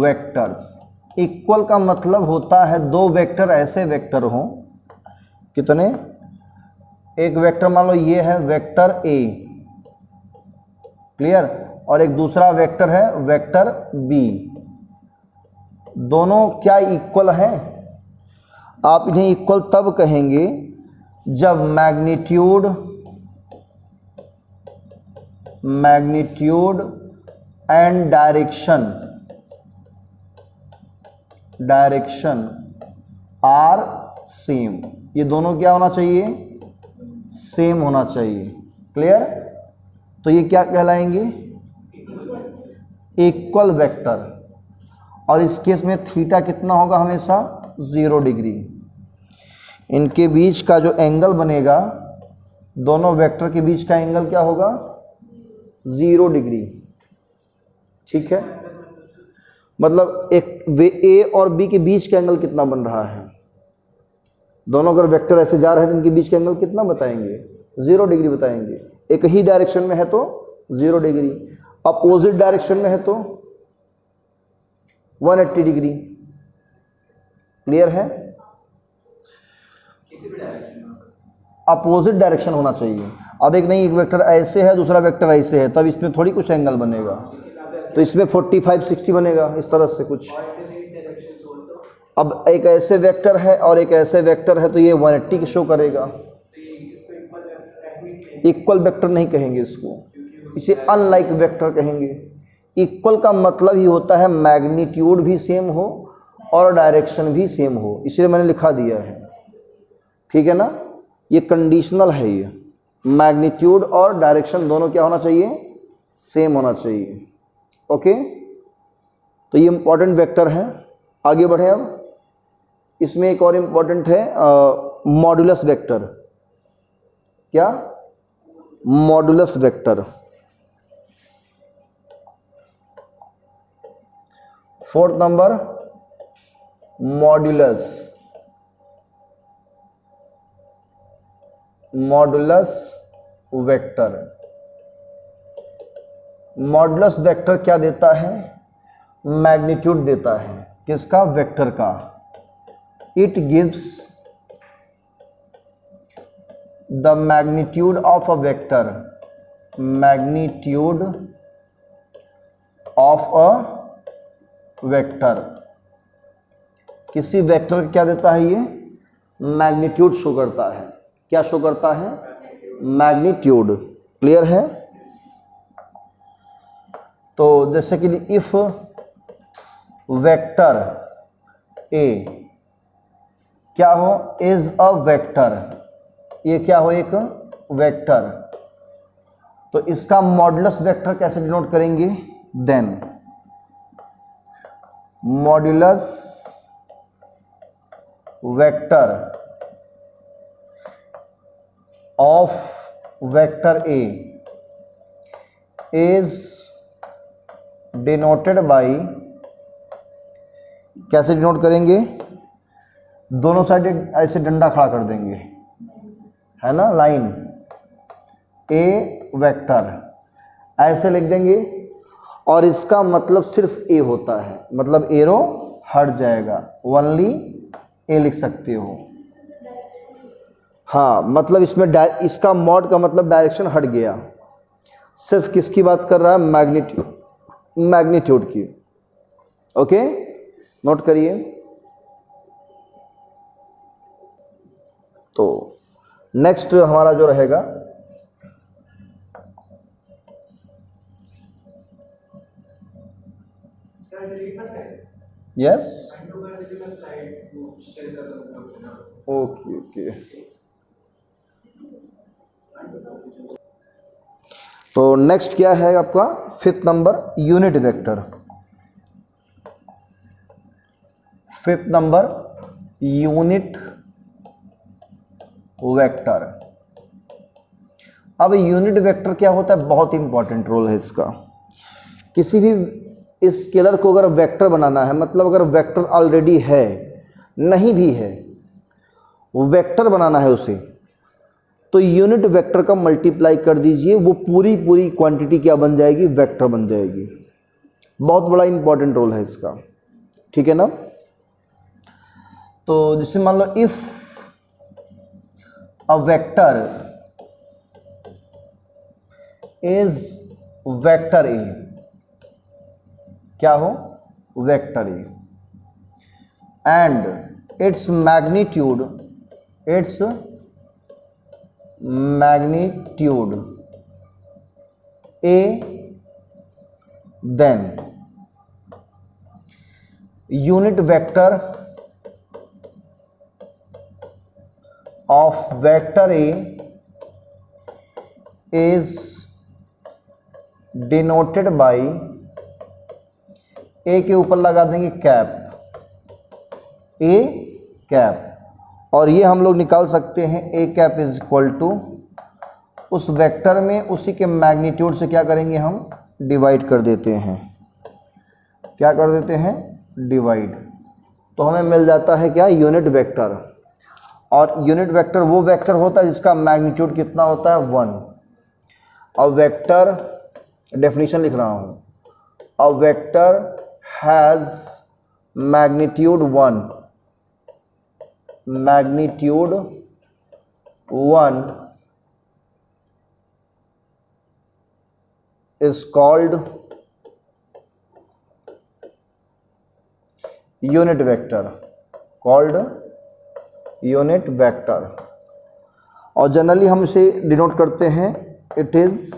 vectors. Equal का मतलब होता है दो वेक्टर ऐसे वेक्टर हों, कितने? एक वेक्टर मान लो ये है वेक्टर A, क्लियर? और एक दूसरा वेक्टर है वेक्टर B। दोनों क्या इक्वल हैं? आप इन्हें इक्वल तब कहेंगे जब magnitude and direction direction are same, ये दोनों क्या होना चाहिए, सेम होना चाहिए। क्लियर? तो ये क्या कहलाएंगे, इक्वल वेक्टर। और इस केस में थीटा कितना होगा, हमेशा 0 डिग्री। इनके बीच का जो एंगल बनेगा, दोनों वेक्टर के बीच का एंगल क्या होगा, 0 डिग्री। ठीक है, मतलब एक वे ए और बी के बीच का एंगल कितना बन रहा है, दोनों अगर वेक्टर ऐसे जा रहे हैं तो इनके बीच का एंगल कितना बताएंगे, 0 डिग्री बताएंगे। एक ही डायरेक्शन में है तो 0 डिग्री, अपोजिट डायरेक्शन में है तो 180 डिग्री। क्लियर है? अपोजिट डायरेक्शन होना चाहिए। अब एक नहीं, एक वेक्टर ऐसे है दूसरा वेक्टर ऐसे है, तब इसमें थोड़ी कुछ एंगल बनेगा, तो इसमें 45-60 बनेगा, इस तरह से कुछ। अब एक ऐसे वेक्टर है और एक ऐसे वेक्टर है, तो ये 180 की शो करेगा। इक्वल वेक्टर नहीं कहेंगे इसको, इसे अनलाइक वेक्टर कहेंगे। इक्वल का मतलब ही होता है मैग्नीट्यूड भी सेम हो और डायरेक्शन भी सेम हो, इसलिए मैंने लिखा दिया है। ठीक है ना, ये कंडीशनल है, ये मैग्नीट्यूड और डायरेक्शन दोनों क्या होना चाहिए, सेम होना चाहिए। ओके, तो ये इंपॉर्टेंट वेक्टर है। आगे बढ़े। अब इसमें एक और इंपॉर्टेंट है मॉडुलस वेक्टर। क्या? Modulus vector. Fourth number, modulus. Modulus vector. Modulus vector क्या देता है, मैग्नीट्यूड देता है। किसका? वेक्टर का। It gives the magnitude of a vector, magnitude of a vector. किसी वेक्टर का क्या देता है, ये मैग्नीट्यूड शो करता है। क्या शो करता है? मैग्नीट्यूड। क्लियर है? तो जैसे कि इफ वेक्टर ए क्या हो, इज अ वेक्टर, ये क्या हो, एक वेक्टर, तो इसका मॉडुलस वेक्टर कैसे डिनोट करेंगे, then modulus vector of vector A is denoted by, कैसे डिनोट करेंगे, दोनों साइड ऐसे डंडा खड़ा कर देंगे, है ना, लाइन ए वेक्टर ऐसे लिख देंगे, और इसका मतलब सिर्फ ए होता है, मतलब एरो हट जाएगा, ओनली ए लिख सकते हो। हाँ, मतलब इसमें इसका मॉड का मतलब डायरेक्शन हट गया, सिर्फ किसकी बात कर रहा है, मैग्नीट्यूड, मैग्नीट्यूड की। ओके, नोट करिए। तो नेक्स्ट हमारा जो रहेगा, यस, ओके ओके। तो नेक्स्ट क्या है आपका, fifth number, unit vector. Fifth number, unit vector. अब यूनिट वेक्टर क्या होता है, बहुत इंपॉर्टेंट रोल है इसका। किसी भी स्केलर को अगर वेक्टर बनाना है, मतलब अगर वेक्टर ऑलरेडी है, नहीं भी है, वेक्टर बनाना है उसे, तो यूनिट वेक्टर का मल्टीप्लाई कर दीजिए, वो पूरी क्वांटिटी क्या बन जाएगी, वेक्टर बन जाएगी। बहुत बड़ा इंपॉर्टेंट रोल है इसका। ठीक है ना। तो जैसे मान लो if a vector is vector A, क्या हो, vector A, and its magnitude, its magnitude A, then unit vector of vector A is denoted by, A के ऊपर लगा देंगे कैप, ए कैप, और ये हम लोग निकाल सकते हैं A cap is equal to उस वेक्टर में उसी के मैग्नीट्यूड से क्या करेंगे हम डिवाइड कर देते हैं, क्या कर देते हैं डिवाइड, तो हमें मिल जाता है क्या यूनिट वेक्टर। और यूनिट वेक्टर वो वेक्टर होता है जिसका मैग्नीट्यूड कितना होता है 1। अब वेक्टर डेफिनेशन लिख रहा हूँ, a vector has magnitude 1, magnitude 1 is called unit vector, called unit vector, और जनरली हम इसे डिनोट करते हैं it is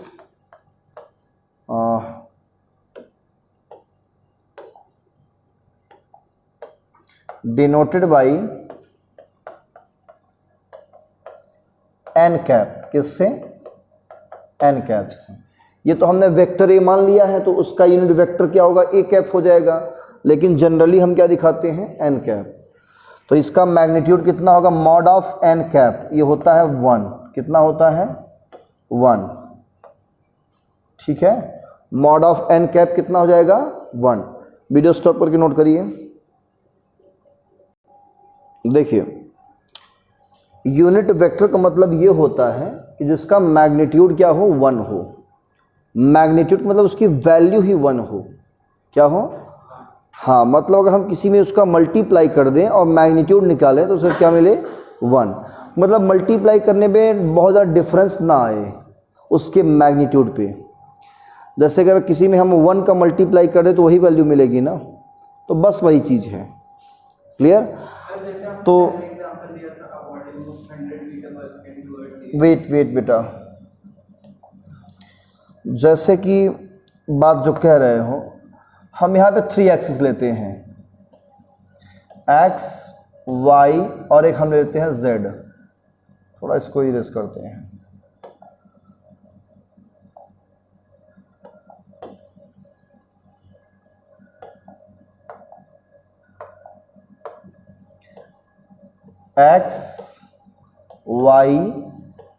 denoted by N cap, किससे एन कैप से। ये तो हमने वेक्टर ए मान लिया है तो उसका यूनिट वेक्टर क्या होगा ए कैप हो जाएगा, लेकिन जनरली हम क्या दिखाते हैं एन कैप। तो इसका मैग्नीट्यूड कितना होगा मॉड ऑफ एन कैप, ये होता है 1, कितना होता है 1, ठीक है। मॉड ऑफ एन कैप कितना हो जाएगा 1। वीडियो स्टॉप करके नोट करिए। देखिए यूनिट वेक्टर का मतलब ये होता है कि जिसका मैग्नीट्यूड क्या हो 1 हो, मैग्नीट्यूड मतलब उसकी वैल्यू ही 1 हो, क्या हो, हाँ, मतलब अगर हम किसी में उसका मल्टीप्लाई कर दें और मैग्नीट्यूड निकालें तो उसे क्या मिले 1, मतलब मल्टीप्लाई करने में बहुत ज़्यादा डिफरेंस ना आए उसके मैग्नीट्यूड पे। जैसे अगर किसी में हम 1 का मल्टीप्लाई कर दें तो वही वैल्यू मिलेगी ना, तो बस वही चीज़ है, क्लियर। तो वेट बेटा, जैसे कि बात जो कह रहे हो, हम यहाँ पे 3 एक्सिस लेते हैं, x, y और एक हम लेते हैं z। थोड़ा इसको इरेज करते हैं। x, y,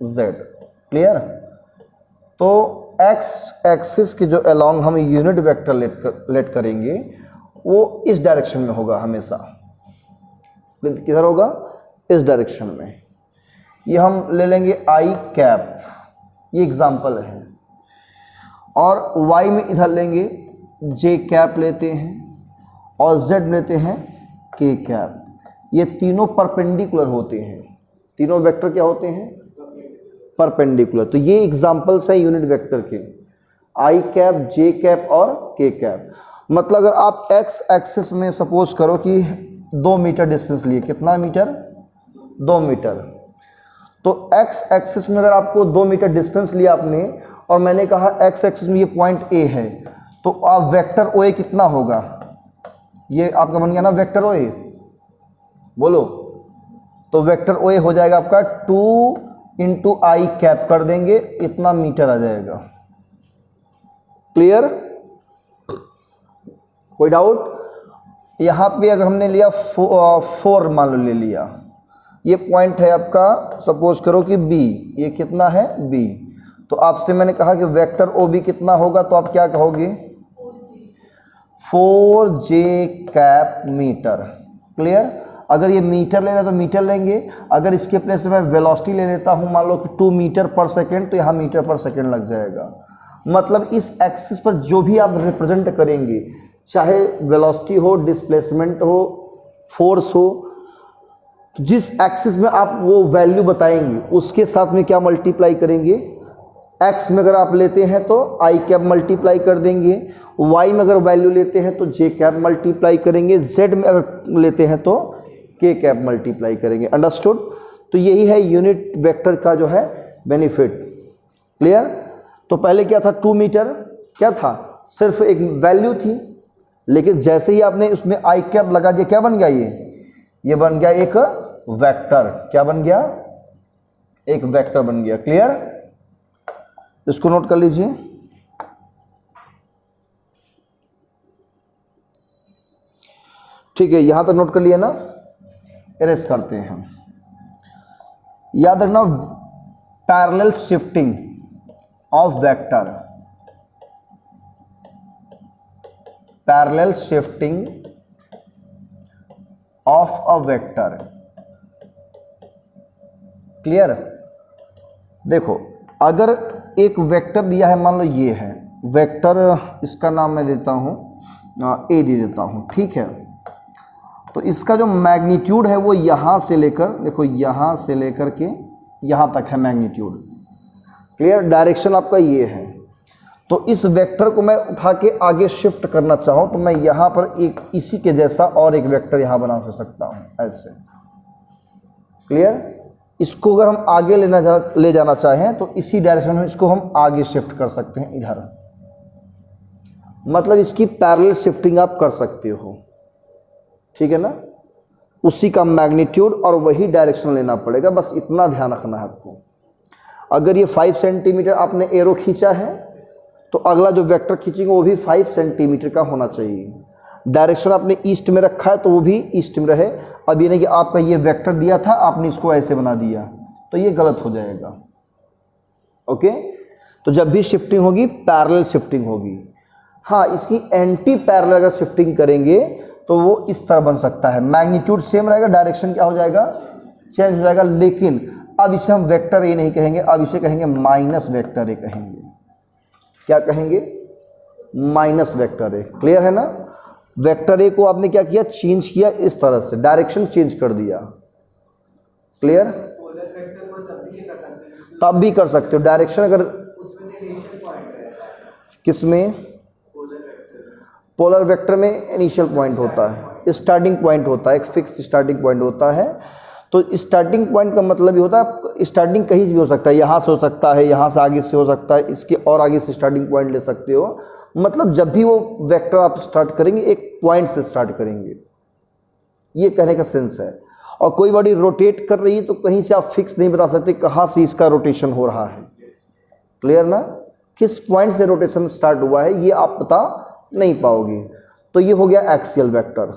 z, clear. तो x एक्सिस की जो अलोंग हम यूनिट वेक्टर लेट करेंगे वो इस डायरेक्शन में होगा हमेशा, किधर होगा इस डायरेक्शन में। ये हम ले लेंगे i कैप, ये एग्जाम्पल है, और y में इधर लेंगे j कैप लेते हैं और z लेते हैं k कैप। ये तीनों परपेंडिकुलर होते हैं, तीनों वेक्टर क्या होते हैं परपेंडिकुलर। तो ये एग्जाम्पल्स है यूनिट वेक्टर के, आई कैप, जे कैप और के कैप। मतलब अगर आप एक्स एक्सिस में सपोज करो कि 2 मीटर डिस्टेंस लिए, कितना मीटर 2 मीटर, तो एक्स एक्सिस में अगर आपको 2 मीटर डिस्टेंस लिया आपने और मैंने कहा एक्स एक्सिस में ये पॉइंट ए है, तो आप वेक्टर ओ ए कितना होगा, ये आपका बन गया ना वेक्टर ओ ए, बोलो। तो वेक्टर ओ ए हो जाएगा आपका 2 इंटू आई कैप कर देंगे, इतना मीटर आ जाएगा, क्लियर। कोई डाउट। यहाँ पे अगर हमने लिया 4 मान लो ले लिया, ये पॉइंट है आपका, सपोज करो कि बी, ये कितना है बी, तो आपसे मैंने कहा कि वेक्टर ओ बी कितना होगा, तो आप क्या कहोगे 4j कैप मीटर, क्लियर। अगर ये मीटर ले रहे तो मीटर लेंगे, अगर इसके प्लेस पे मैं वेलोसिटी ले लेता हूँ मान लो कि 2 मीटर पर सेकेंड, तो यहाँ मीटर पर सेकेंड लग जाएगा। मतलब इस एक्सिस पर जो भी आप रिप्रेजेंट करेंगे, चाहे वेलोसिटी हो, डिस्प्लेसमेंट हो, फोर्स हो, जिस एक्सिस में आप वो वैल्यू बताएंगे उसके साथ में क्या मल्टीप्लाई करेंगे। एक्स में अगर आप लेते हैं तो आई कैप मल्टीप्लाई कर देंगे, वाई में अगर वैल्यू लेते हैं तो जे कैप मल्टीप्लाई करेंगे, जेड में अगर लेते हैं तो के कैप मल्टीप्लाई करेंगे। अंडरस्टूड। तो यही है यूनिट वेक्टर का जो है बेनिफिट, क्लियर। तो पहले क्या था 2 मीटर, क्या था सिर्फ एक वैल्यू थी, लेकिन जैसे ही आपने उसमें आई कैप लगा दिया, क्या बन गया ये बन गया एक वेक्टर। क्या बन गया? एक वेक्टर बन गया। क्लियर? इसको नोट कर लीजिए। ठीक है, यहां तक नोट कर लिया ना? इरेज करते हैं हम। याद रखना, parallel shifting of vector, parallel shifting of a vector. Clear? देखो, अगर एक वेक्टर दिया है, मान लो ये है वेक्टर, इसका नाम मैं देता हूं ए दे देता हूं। ठीक है, तो इसका जो मैग्नीट्यूड है वो यहाँ से लेकर, देखो यहाँ से लेकर के यहाँ तक है मैग्नीट्यूड। क्लियर? डायरेक्शन आपका ये है। तो इस वेक्टर को मैं उठा के आगे शिफ्ट करना चाहूँ तो मैं यहाँ पर एक इसी के जैसा और एक वेक्टर यहाँ बना सकता हूँ, ऐसे। क्लियर? इसको अगर हम आगे ले जाना चाहें तो इसी डायरेक्शन में इसको हम आगे शिफ्ट कर सकते हैं इधर। मतलब इसकी पैरेलल शिफ्टिंग आप कर सकते हो। ठीक है ना? उसी का मैग्नीट्यूड और वही डायरेक्शन लेना पड़ेगा, बस इतना ध्यान रखना है आपको। अगर ये 5 सेंटीमीटर आपने एरो खींचा है तो अगला जो वेक्टर खींचेंगे वो भी 5 सेंटीमीटर का होना चाहिए। डायरेक्शन आपने ईस्ट में रखा है तो वो भी ईस्ट में रहे। अब ये नहीं कि आपका ये वेक्टर दिया था, आपने इसको ऐसे बना दिया, तो ये गलत हो जाएगा। ओके? तो जब भी शिफ्टिंग होगी पैरेलल शिफ्टिंग होगी। हाँ, इसकी एंटी पैरेलल अगर शिफ्टिंग करेंगे तो वो इस तरह बन सकता है। मैग्नीट्यूड सेम रहेगा, डायरेक्शन क्या हो जाएगा? चेंज हो जाएगा। लेकिन अब इसे हम वेक्टर ए नहीं कहेंगे, अब इसे कहेंगे माइनस वेक्टर ए कहेंगे। क्या कहेंगे? Minus vector A. क्लियर है ना? वेक्टर ए को आपने क्या किया? चेंज किया इस तरह से, डायरेक्शन चेंज कर दिया। क्लियर? तब भी कर सकते हो डायरेक्शन अगर किसमें? पोलर वेक्टर में इनिशियल पॉइंट होता है, स्टार्टिंग पॉइंट होता है, एक फिक्स स्टार्टिंग पॉइंट होता है। तो स्टार्टिंग पॉइंट का मतलब ये होता है स्टार्टिंग कहीं से भी हो सकता है, यहाँ से हो सकता है, यहाँ से आगे से हो सकता है, इसके और आगे से स्टार्टिंग पॉइंट ले सकते हो। मतलब जब भी वो वेक्टर आप स्टार्ट करेंगे एक पॉइंट से स्टार्ट करेंगे, ये कहने का सेंस है। और कोई बॉडी रोटेट कर रही है तो कहीं से आप फिक्स नहीं बता सकते कहाँ से इसका रोटेशन हो रहा है। क्लियर ना? किस पॉइंट से रोटेशन स्टार्ट हुआ है ये आप बता नहीं पाओगे। तो ये हो गया एक्सियल वेक्टर।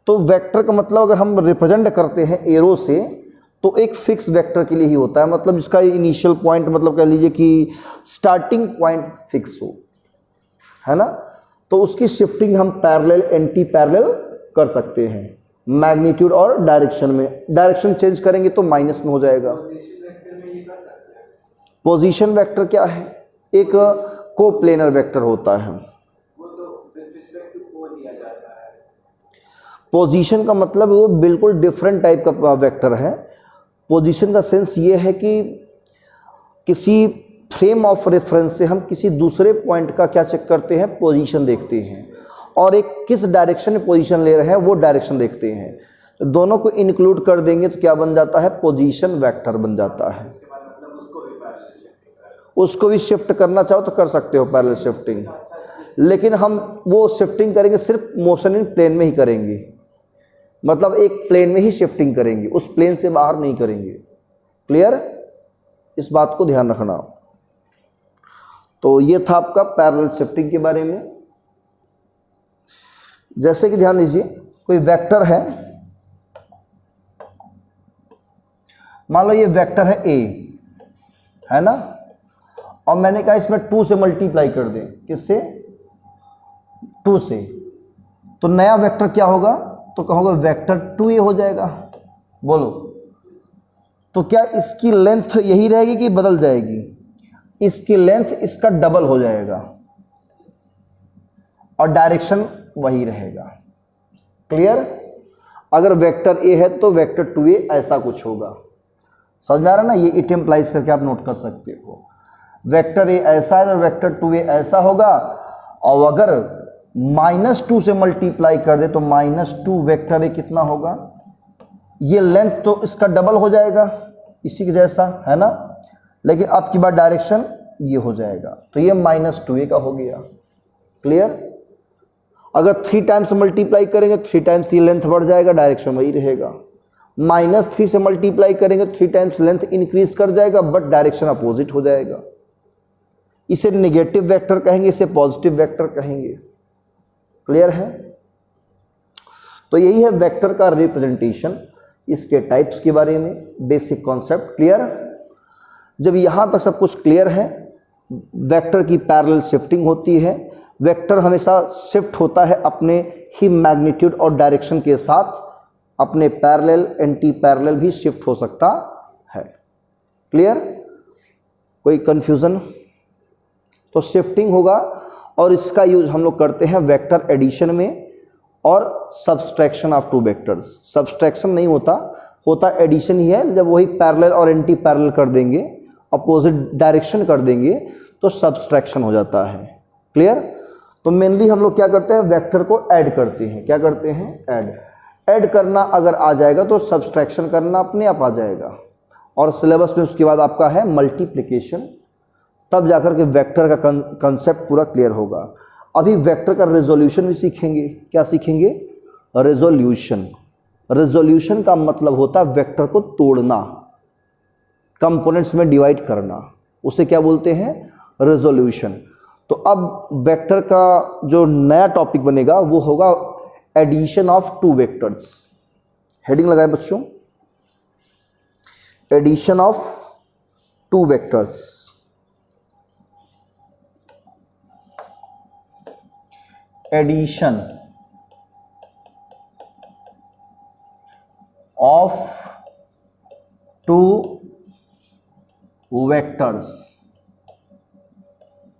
तो वेक्टर का मतलब अगर हम रिप्रेजेंट करते हैं एरो से तो एक फिक्स वेक्टर के लिए ही होता है। मतलब इसका इनिशियल पॉइंट, मतलब कह लीजिए कि स्टार्टिंग पॉइंट फिक्स हो, है ना? तो उसकी शिफ्टिंग हम पैरेलल एंटी पैरेलल कर सकते हैं मैग्नीट्यूड और डायरेक्शन में। डायरेक्शन चेंज करेंगे तो माइनस में हो जाएगा। पोजीशन वेक्टर क्या है? एक कोप्लेनर वेक्टर होता है। पोजीशन का मतलब वो बिल्कुल डिफरेंट टाइप का वेक्टर है। पोजीशन का सेंस ये है कि किसी फ्रेम ऑफ रेफरेंस से हम किसी दूसरे पॉइंट का क्या चेक करते हैं? पोजीशन देखते हैं, और एक किस डायरेक्शन में पोजीशन ले रहे हैं वो डायरेक्शन देखते हैं। तो दोनों को इंक्लूड कर देंगे तो क्या बन जाता है? पोजीशन वेक्टर बन जाता है। उसको भी शिफ्ट करना चाहो तो कर सकते हो पैरेलल शिफ्टिंग, लेकिन हम वो शिफ्टिंग करेंगे सिर्फ मोशन इन प्लेन में ही करेंगे। मतलब एक प्लेन में ही शिफ्टिंग करेंगे, उस प्लेन से बाहर नहीं करेंगे। क्लियर? इस बात को ध्यान रखना। तो ये था आपका पैरेलल शिफ्टिंग के बारे में। जैसे कि ध्यान दीजिए, कोई वेक्टर है, मान लो ये वेक्टर है ए, है ना? और मैंने कहा इसमें 2 से मल्टीप्लाई कर दें। किससे? 2 से। तो नया वेक्टर क्या होगा? तो कहोगे वेक्टर 2a हो जाएगा। बोलो, तो क्या इसकी लेंथ यही रहेगी कि बदल जाएगी? इसकी लेंथ इसका डबल हो जाएगा और डायरेक्शन वही रहेगा। क्लियर? अगर वेक्टर a है तो वेक्टर 2a ऐसा कुछ होगा। समझ में आ रहा है ना? ये इट इम्प्लाइज करके आप नोट कर सकते हो। वेक्टर a ऐसा है तो वेक्टर 2a ऐसा होगा। और अगर -2 से मल्टीप्लाई कर दे तो -2 वेक्टर a कितना होगा? ये लेंथ तो इसका डबल हो जाएगा, इसी के जैसा, है ना? लेकिन अब की बार डायरेक्शन ये हो जाएगा, तो ये -2a का हो गया। क्लियर? अगर 3 टाइम्स मल्टीप्लाई करेंगे 3 टाइम्स ये लेंथ बढ़ जाएगा, डायरेक्शन वही रहेगा। -3 से मल्टीप्लाई करेंगे 3 टाइम्स लेंथ इंक्रीज कर जाएगा, बट डायरेक्शन अपोजिट हो जाएगा। इसे नेगेटिव वेक्टर कहेंगे, इसे पॉजिटिव वेक्टर कहेंगे। क्लियर है? तो यही है वेक्टर का रिप्रेजेंटेशन, इसके टाइप्स के बारे में बेसिक कॉन्सेप्ट। क्लियर? जब यहां तक सब कुछ क्लियर है, वेक्टर की पैरेलल शिफ्टिंग होती है। वेक्टर हमेशा शिफ्ट होता है अपने ही मैग्नीट्यूड और डायरेक्शन के साथ, अपने पैरेलल एंटी पैरेलल भी शिफ्ट हो सकता है। क्लियर? कोई कंफ्यूजन? तो शिफ्टिंग होगा, और इसका यूज हम लोग करते हैं वेक्टर एडिशन में और सब्सट्रैक्शन ऑफ 2 वेक्टर्स। सब्सट्रैक्शन नहीं होता एडिशन ही है। जब वही पैरेलल और एंटी पैरेलल कर देंगे, अपोजिट डायरेक्शन कर देंगे, तो सब्सट्रैक्शन हो जाता है। क्लियर? तो मेनली हम लोग क्या करते हैं, वेक्टर को ऐड करते हैं। क्या करते हैं? ऐड करना अगर आ जाएगा तो सब्सट्रैक्शन करना अपने आप आ जाएगा। और सिलेबस में उसके बाद आपका है मल्टीप्लिकेशन, तब जाकर के वेक्टर का कंसेप्ट पूरा क्लियर होगा। अभी वेक्टर का रेजोल्यूशन भी सीखेंगे। क्या सीखेंगे? रेजोल्यूशन। रेजोल्यूशन का मतलब होता है वेक्टर को तोड़ना, कंपोनेंट्स में डिवाइड करना, उसे क्या बोलते हैं? रेजोल्यूशन। तो अब वेक्टर का जो नया टॉपिक बनेगा वो होगा एडिशन ऑफ 2 वेक्टर्स। हेडिंग लगाए बच्चों, addition of 2 vectors. Addition of 2 vectors.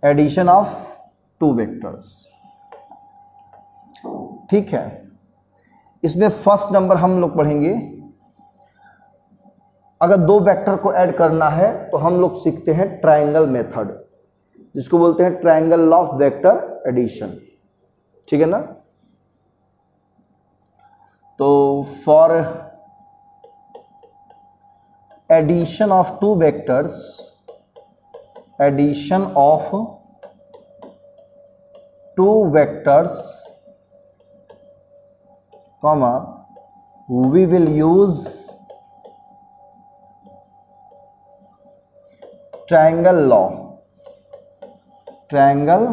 Addition of 2 vectors. ठीक है, इसमें फर्स्ट नंबर हम लोग पढ़ेंगे। अगर 2 वेक्टर को ऐड करना है तो हम लोग सीखते हैं ट्रायंगल मेथड, जिसको बोलते हैं ट्रायंगल ऑफ वेक्टर एडिशन। ठीक है ना? तो for addition of 2 vectors, addition of 2 vectors, comma, we will use triangle law, triangle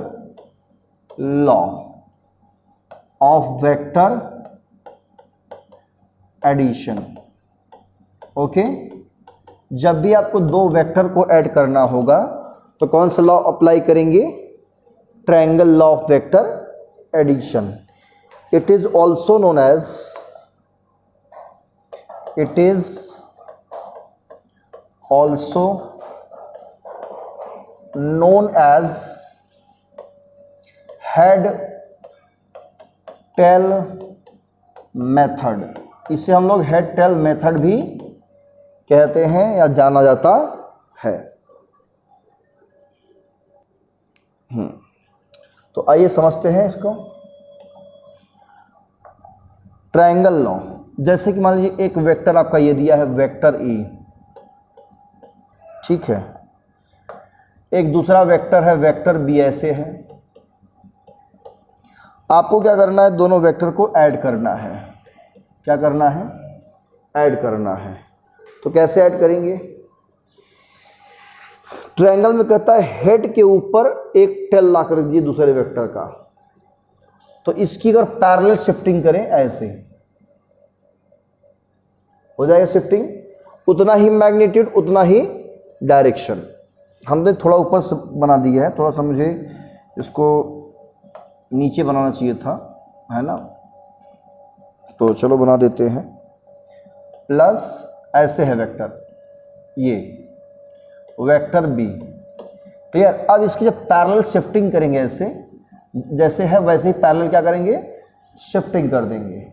law of vector addition। Okay, जब भी आपको 2 वेक्टर को ऐड करना होगा तो कौन सा लॉ अप्लाई करेंगे? Triangle law of vector addition. It is also known as, it is also known as head tail method। इसे हम लोग हेड टेल मेथड भी कहते हैं या जाना जाता है। तो आइए समझते हैं इसको। ट्रायंगल लॉ, जैसे कि मान लीजिए एक वेक्टर आपका ये दिया है वेक्टर ई, ठीक है, एक दूसरा वेक्टर है वेक्टर बी, ऐसे है। आपको क्या करना है? दोनों वेक्टर को ऐड करना है। क्या करना है? ऐड करना है। तो कैसे ऐड करेंगे? ट्रायंगल में कहता है हेड के ऊपर एक टेल ला कर दीजिए दूसरे वेक्टर का, तो इसकी अगर पैरेलल शिफ्टिंग करें ऐसे हो जाएगा शिफ्टिंग, उतना ही मैग्नीट्यूड उतना ही डायरेक्शन। हमने थोड़ा ऊपर से बना दिया है, थोड़ा सा मुझे इसको नीचे बनाना चाहिए था, है ना? तो चलो बना देते हैं। प्लस ऐसे है वेक्टर, ये वेक्टर बी। क्लियर? अब इसकी जब पैरेलल शिफ्टिंग करेंगे ऐसे, जैसे है वैसे ही पैरेलल क्या करेंगे? शिफ्टिंग कर देंगे,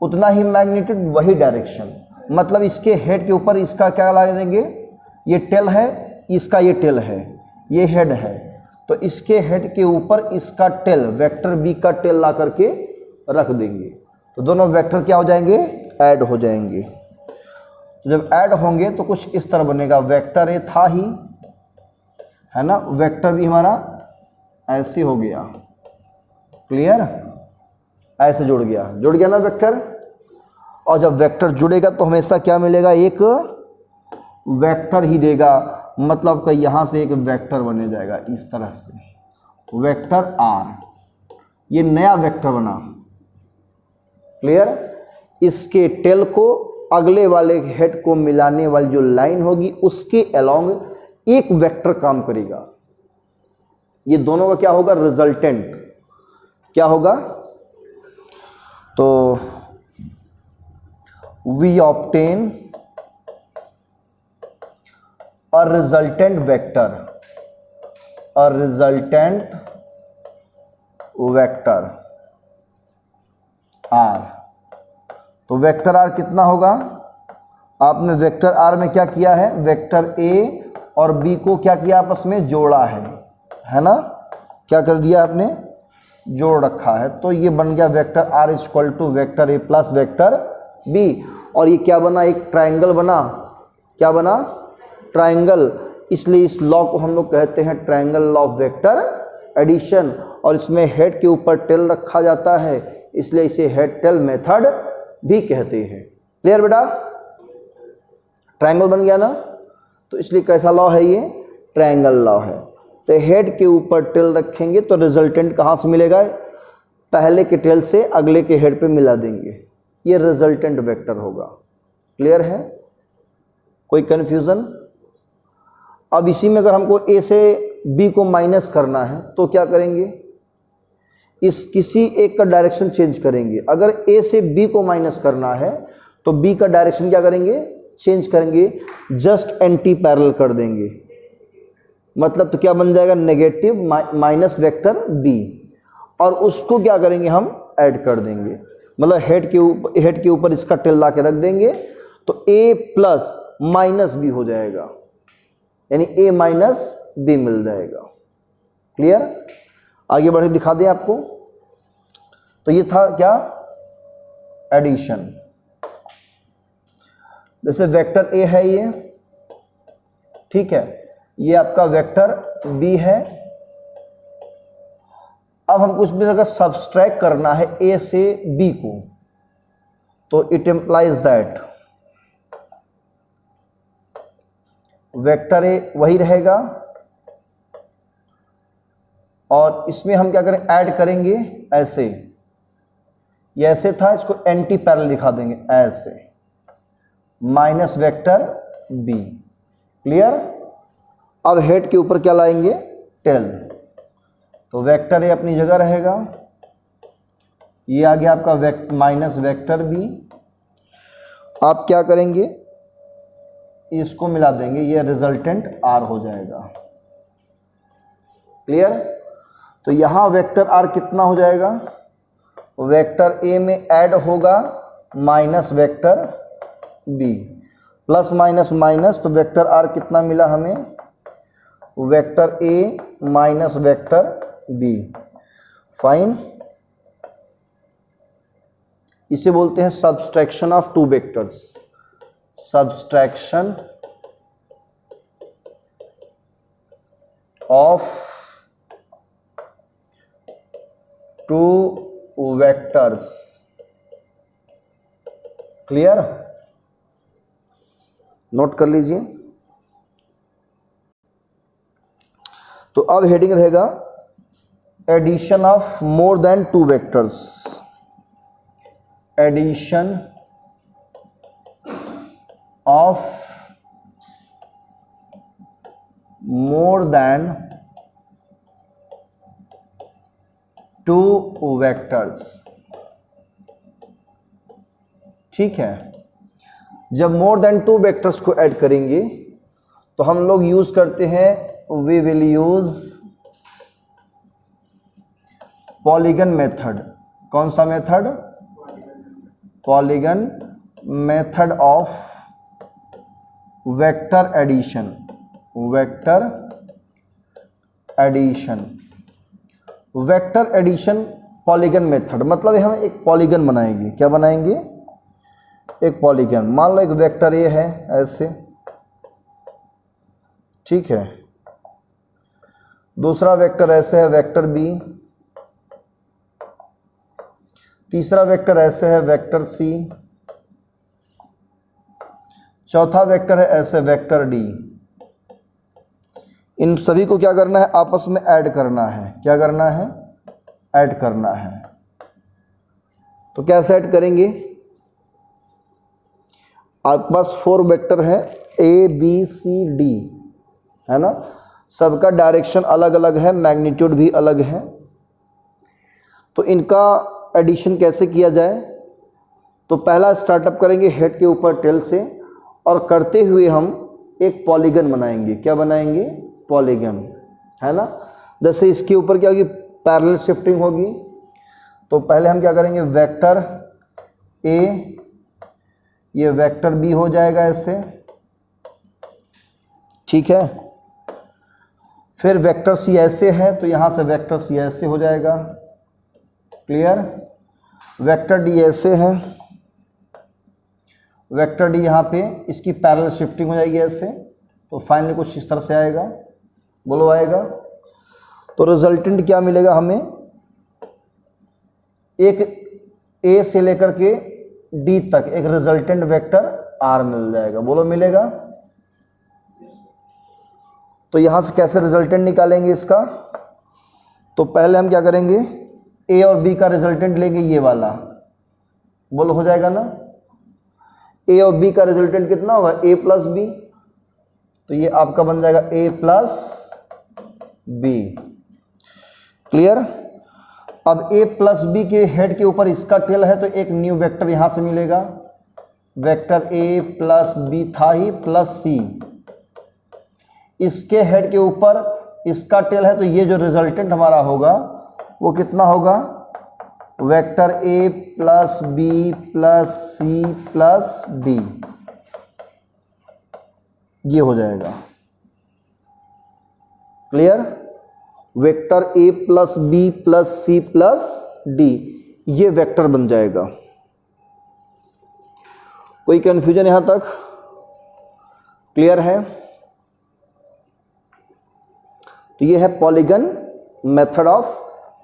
उतना ही मैग्नीट्यूड वही डायरेक्शन। मतलब इसके हेड के ऊपर इसका क्या लगा देंगे? ये टेल है, इसका ये टेल है, ये हेड है, तो इसके हेड के ऊपर इसका टेल वेक्टर बी का टेल ला करके रख देंगे, तो दोनों वेक्टर क्या हो जाएंगे? ऐड हो जाएंगे। तो जब ऐड होंगे तो कुछ इस तरह बनेगा। वेक्टर ए था ही, है ना, वेक्टर बी हमारा ऐसे हो गया। क्लियर? ऐसे जुड़ गया ना वेक्टर। और जब वेक्टर जुड़ेगा तो हमेशा क्या मिलेगा, एक वेक्टर ही देगा, मतलब कि यहाँ से एक वेक्टर बने जाएगा इस तरह से, वेक्टर आर, ये नया वेक्टर बना। क्लियर। इसके टेल को अगले वाले हेड को मिलाने वाली जो लाइन होगी उसके अलोंग एक वेक्टर काम करेगा। ये दोनों का क्या होगा, रिजल्टेंट क्या होगा, तो we obtain a resultant vector, a resultant vector R. तो वेक्टर आर कितना होगा, आपने वेक्टर आर में क्या किया है, वेक्टर ए और बी को क्या किया, आपस में जोड़ा है ना, क्या कर दिया आपने, जोड़ रखा है। तो ये बन गया vector R is equal to vector A plus vector B. और ये क्या बना, एक ट्राइंगल बना। क्या बना, ट्राइंगल। इसलिए इस लॉ को हम लोग कहते हैं triangle law of vector addition. और इसमें हेड के ऊपर टेल रखा जाता है, इसलिए इसे हेड टेल मेथड भी कहते हैं। क्लियर बेटा, ट्राइंगल बन गया ना। तो इसलिए कैसा लॉ है, ये ट्राइंगल लॉ है। तो हेड के ऊपर टेल रखेंगे तो रिजल्टेंट कहाँ से मिलेगा, पहले के टेल से अगले के हेड पे मिला देंगे, ये रिजल्टेंट वेक्टर होगा। क्लियर है, कोई कन्फ्यूज़न। अब इसी में अगर हमको ए से बी को माइनस करना है तो क्या करेंगे, इस किसी एक का डायरेक्शन चेंज करेंगे। अगर ए से बी को माइनस करना है तो बी का डायरेक्शन क्या करेंगे, चेंज करेंगे, जस्ट एंटी पैरेलल कर देंगे। मतलब तो क्या बन जाएगा, नेगेटिव माइनस वेक्टर बी, और उसको क्या करेंगे, हम ऐड कर देंगे। मतलब हेड के ऊपर इसका टेल ला के रख देंगे तो ए प्लस माइनस बी हो जाएगा, यानी ए माइनस बी मिल जाएगा। क्लियर, आगे बढ़े दिखा दें आपको। तो ये था क्या, एडिशन। जैसे वेक्टर ए है ये, ठीक है, ये आपका वेक्टर बी है। अब हमको इसमें अगर सब्सट्रैक्ट करना है ए से बी को, तो it implies that vector A वही रहेगा, और इसमें हम क्या करें, ऐड करेंगे ऐसे, ये ऐसे था, इसको एंटी पैरेलल दिखा देंगे ऐसे, माइनस वेक्टर बी। क्लियर। अब हेड के ऊपर क्या लाएंगे, टेल, तो वेक्टर ए अपनी जगह रहेगा, ये आ गया आपका माइनस वेक्टर बी। आप क्या करेंगे, इसको मिला देंगे, ये रिजल्टेंट आर हो जाएगा। क्लियर। तो यहाँ वेक्टर आर कितना हो जाएगा, वेक्टर ए में ऐड होगा minus vector B, plus minus minus, तो वेक्टर आर कितना मिला हमें, vector A minus vector B. Fine, इसे बोलते हैं subtraction of two vectors, subtraction of two vectors. Clear, note कर लीजिए। तो अब हेडिंग रहेगा addition of more than two vectors, addition of more than two vectors. ठीक है, जब मोर देन टू वेक्टर्स को ऐड करेंगे तो हम लोग यूज करते हैं, we will use polygon method. कौन सा method, polygon method of vector addition, vector addition, vector addition polygon method. मतलब हम एक पॉलीगन बनाएंगे, क्या बनाएंगे, एक पॉलीगन। मान लो एक वेक्टर ए है ऐसे, ठीक है, दूसरा वेक्टर ऐसे है वेक्टर बी, तीसरा वेक्टर ऐसे है वेक्टर सी, चौथा वेक्टर है ऐसे वेक्टर डी। इन सभी को क्या करना है, आपस में ऐड करना है। क्या करना है, ऐड करना है। तो कैसे ऐड करेंगे, आपके पास 4 वेक्टर है ए बी सी डी, है ना, सबका डायरेक्शन अलग अलग है, मैग्नीट्यूड भी अलग है। तो इनका एडिशन कैसे किया जाए, तो पहला स्टार्टअप करेंगे हेड के ऊपर टेल से, और करते हुए हम एक पॉलीगन बनाएंगे। क्या बनाएंगे, पॉलीगन, है ना। जैसे इसके ऊपर क्या होगी, पैरेलल शिफ्टिंग होगी। तो पहले हम क्या करेंगे, वेक्टर ए, ये वेक्टर बी हो जाएगा ऐसे, ठीक है। फिर वेक्टर सी ऐसे है, तो यहाँ से वेक्टर सी ऐसे हो जाएगा, क्लियर। वेक्टर डी ऐसे है, वेक्टर डी यहाँ पे इसकी पैरेलल शिफ्टिंग हो जाएगी ऐसे, तो फाइनली कुछ इस तरह से आएगा। बोलो आएगा। तो रिजल्टेंट क्या मिलेगा हमें, एक ए से लेकर के डी तक एक रिजल्टेंट वेक्टर आर मिल जाएगा। बोलो मिलेगा। तो यहां से कैसे रिजल्टेंट निकालेंगे इसका, तो पहले हम क्या करेंगे, ए और बी का रिजल्टेंट लेंगे, ये वाला। बोलो हो जाएगा ना। ए और बी का रिजल्टेंट कितना होगा, ए प्लस बी, तो ये आपका बन जाएगा ए प्लस बी, क्लियर। अब ए प्लस बी के हेड के ऊपर इसका टेल है, तो एक न्यू वेक्टर यहां से मिलेगा, वेक्टर ए प्लस बी था ही प्लस सी। इसके हेड के ऊपर इसका टेल है, तो ये जो रिजल्टेंट हमारा होगा वो कितना होगा, vector A plus B plus C plus D, ये हो जाएगा, clear. Vector A plus B plus C plus D, ये वेक्टर बन जाएगा। कोई कंफ्यूजन यहां तक, क्लियर है। तो ये है polygon method of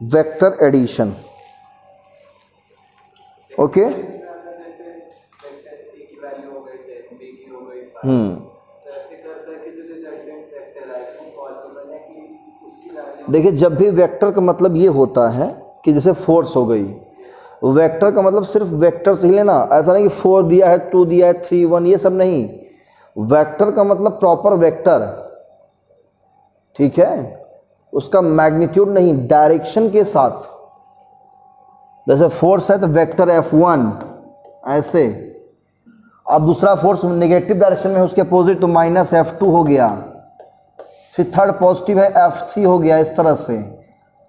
vector addition, okay. देखिए, जब भी वेक्टर का मतलब ये होता है कि जैसे फोर्स हो गई, वेक्टर का मतलब सिर्फ वेक्टर से ही लेना, ऐसा नहीं कि 4 दिया है, 2 दिया है, 3 1, ये सब नहीं। वेक्टर का मतलब प्रॉपर वेक्टर, ठीक है, उसका मैग्नीट्यूड नहीं, डायरेक्शन के साथ। जैसे फोर्स है तो वेक्टर F1 ऐसे, अब दूसरा फोर्स नेगेटिव डायरेक्शन में है, उसके अपोजिट, तो माइनस F2 हो गया। फिर थर्ड पॉजिटिव है F3 हो गया, इस तरह से।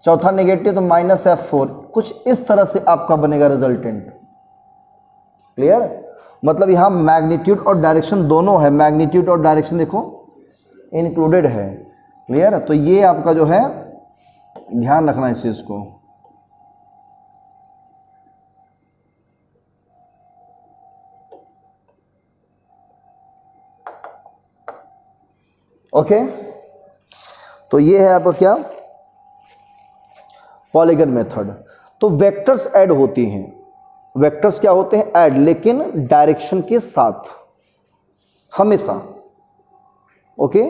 चौथा नेगेटिव तो माइनस F4, कुछ इस तरह से आपका बनेगा रिजल्टेंट, क्लियर। मतलब यहाँ मैग्नीट्यूड और डायरेक्शन दोनों है, मैग्नीट्यूड और डायरेक्शन देखो इंक्लूडेड है, क्लियर। तो ये आपका जो है ध्यान रखना इस चीज को। ओके, तो ये है आपका क्या, पॉलीगन मेथड। तो वेक्टर्स ऐड होती हैं, वेक्टर्स क्या होते हैं, ऐड, लेकिन डायरेक्शन के साथ हमेशा, ओके।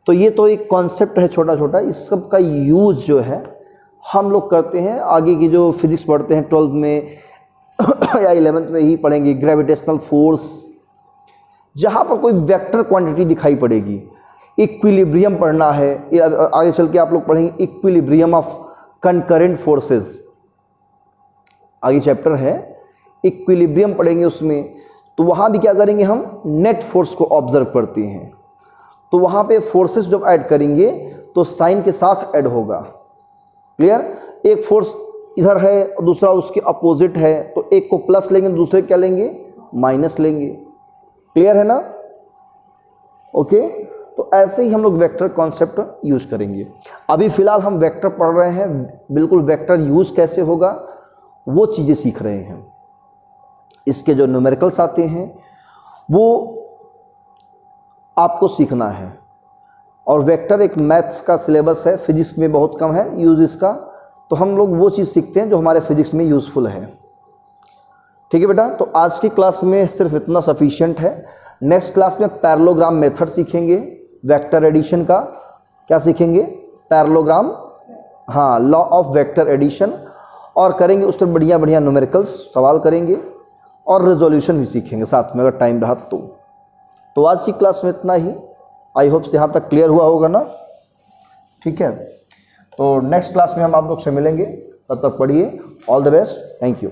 तो ये तो एक कॉन्सेप्ट है छोटा छोटा, इस सब का यूज जो है हम लोग करते हैं आगे की जो फिजिक्स पढ़ते हैं 12th में या 11th में ही पढ़ेंगे। ग्रेविटेशनल फोर्स, जहाँ पर कोई वेक्टर क्वांटिटी दिखाई पड़ेगी, इक्विलिब्रियम पढ़ना है, आगे चल के आप लोग पढ़ेंगे इक्विलिब्रियम ऑफ कंकरेंट फोर्सेस, आगे चैप्टर है इक्विलिब्रियम पढ़ेंगे उसमें। तो वहाँ भी क्या करेंगे, हम नेट फोर्स को ऑब्जर्व करते हैं, तो वहाँ पे फोर्सेस जब ऐड करेंगे तो साइन के साथ ऐड होगा, क्लियर। एक फोर्स इधर है और दूसरा उसके अपोजिट है, तो एक को प्लस लेंगे, दूसरे क्या लेंगे, माइनस लेंगे, क्लियर है ना, ओके। तो ऐसे ही हम लोग वेक्टर कॉन्सेप्ट यूज करेंगे। अभी फिलहाल हम वेक्टर पढ़ रहे हैं, बिल्कुल वेक्टर यूज कैसे होगा वो चीज़ें सीख रहे हैं। इसके जो न्यूमेरिकल्स आते हैं वो आपको सीखना है, और वेक्टर एक मैथ्स का सिलेबस है, फिजिक्स में बहुत कम है यूज इसका, तो हम लोग वो चीज़ सीखते हैं जो हमारे फिजिक्स में यूज़फुल है। ठीक है बेटा, तो आज की क्लास में सिर्फ इतना सफिशिएंट है। नेक्स्ट क्लास में पैरेललोग्राम मेथड सीखेंगे, वेक्टर एडिशन का क्या सीखेंगे, पैरेललोग्राम, हाँ, लॉ ऑफ वेक्टर एडिशन, और करेंगे उस पर बढ़िया बढ़िया न्यूमेरिकल्स सवाल करेंगे और रेजोल्यूशन भी सीखेंगे साथ में अगर टाइम रहा तो आज की क्लास में इतना ही। आई होप यहाँ तक क्लियर हुआ होगा ना। ठीक है, तो नेक्स्ट क्लास में हम आप लोग से मिलेंगे, तब तक पढ़िए। All the best, thank you.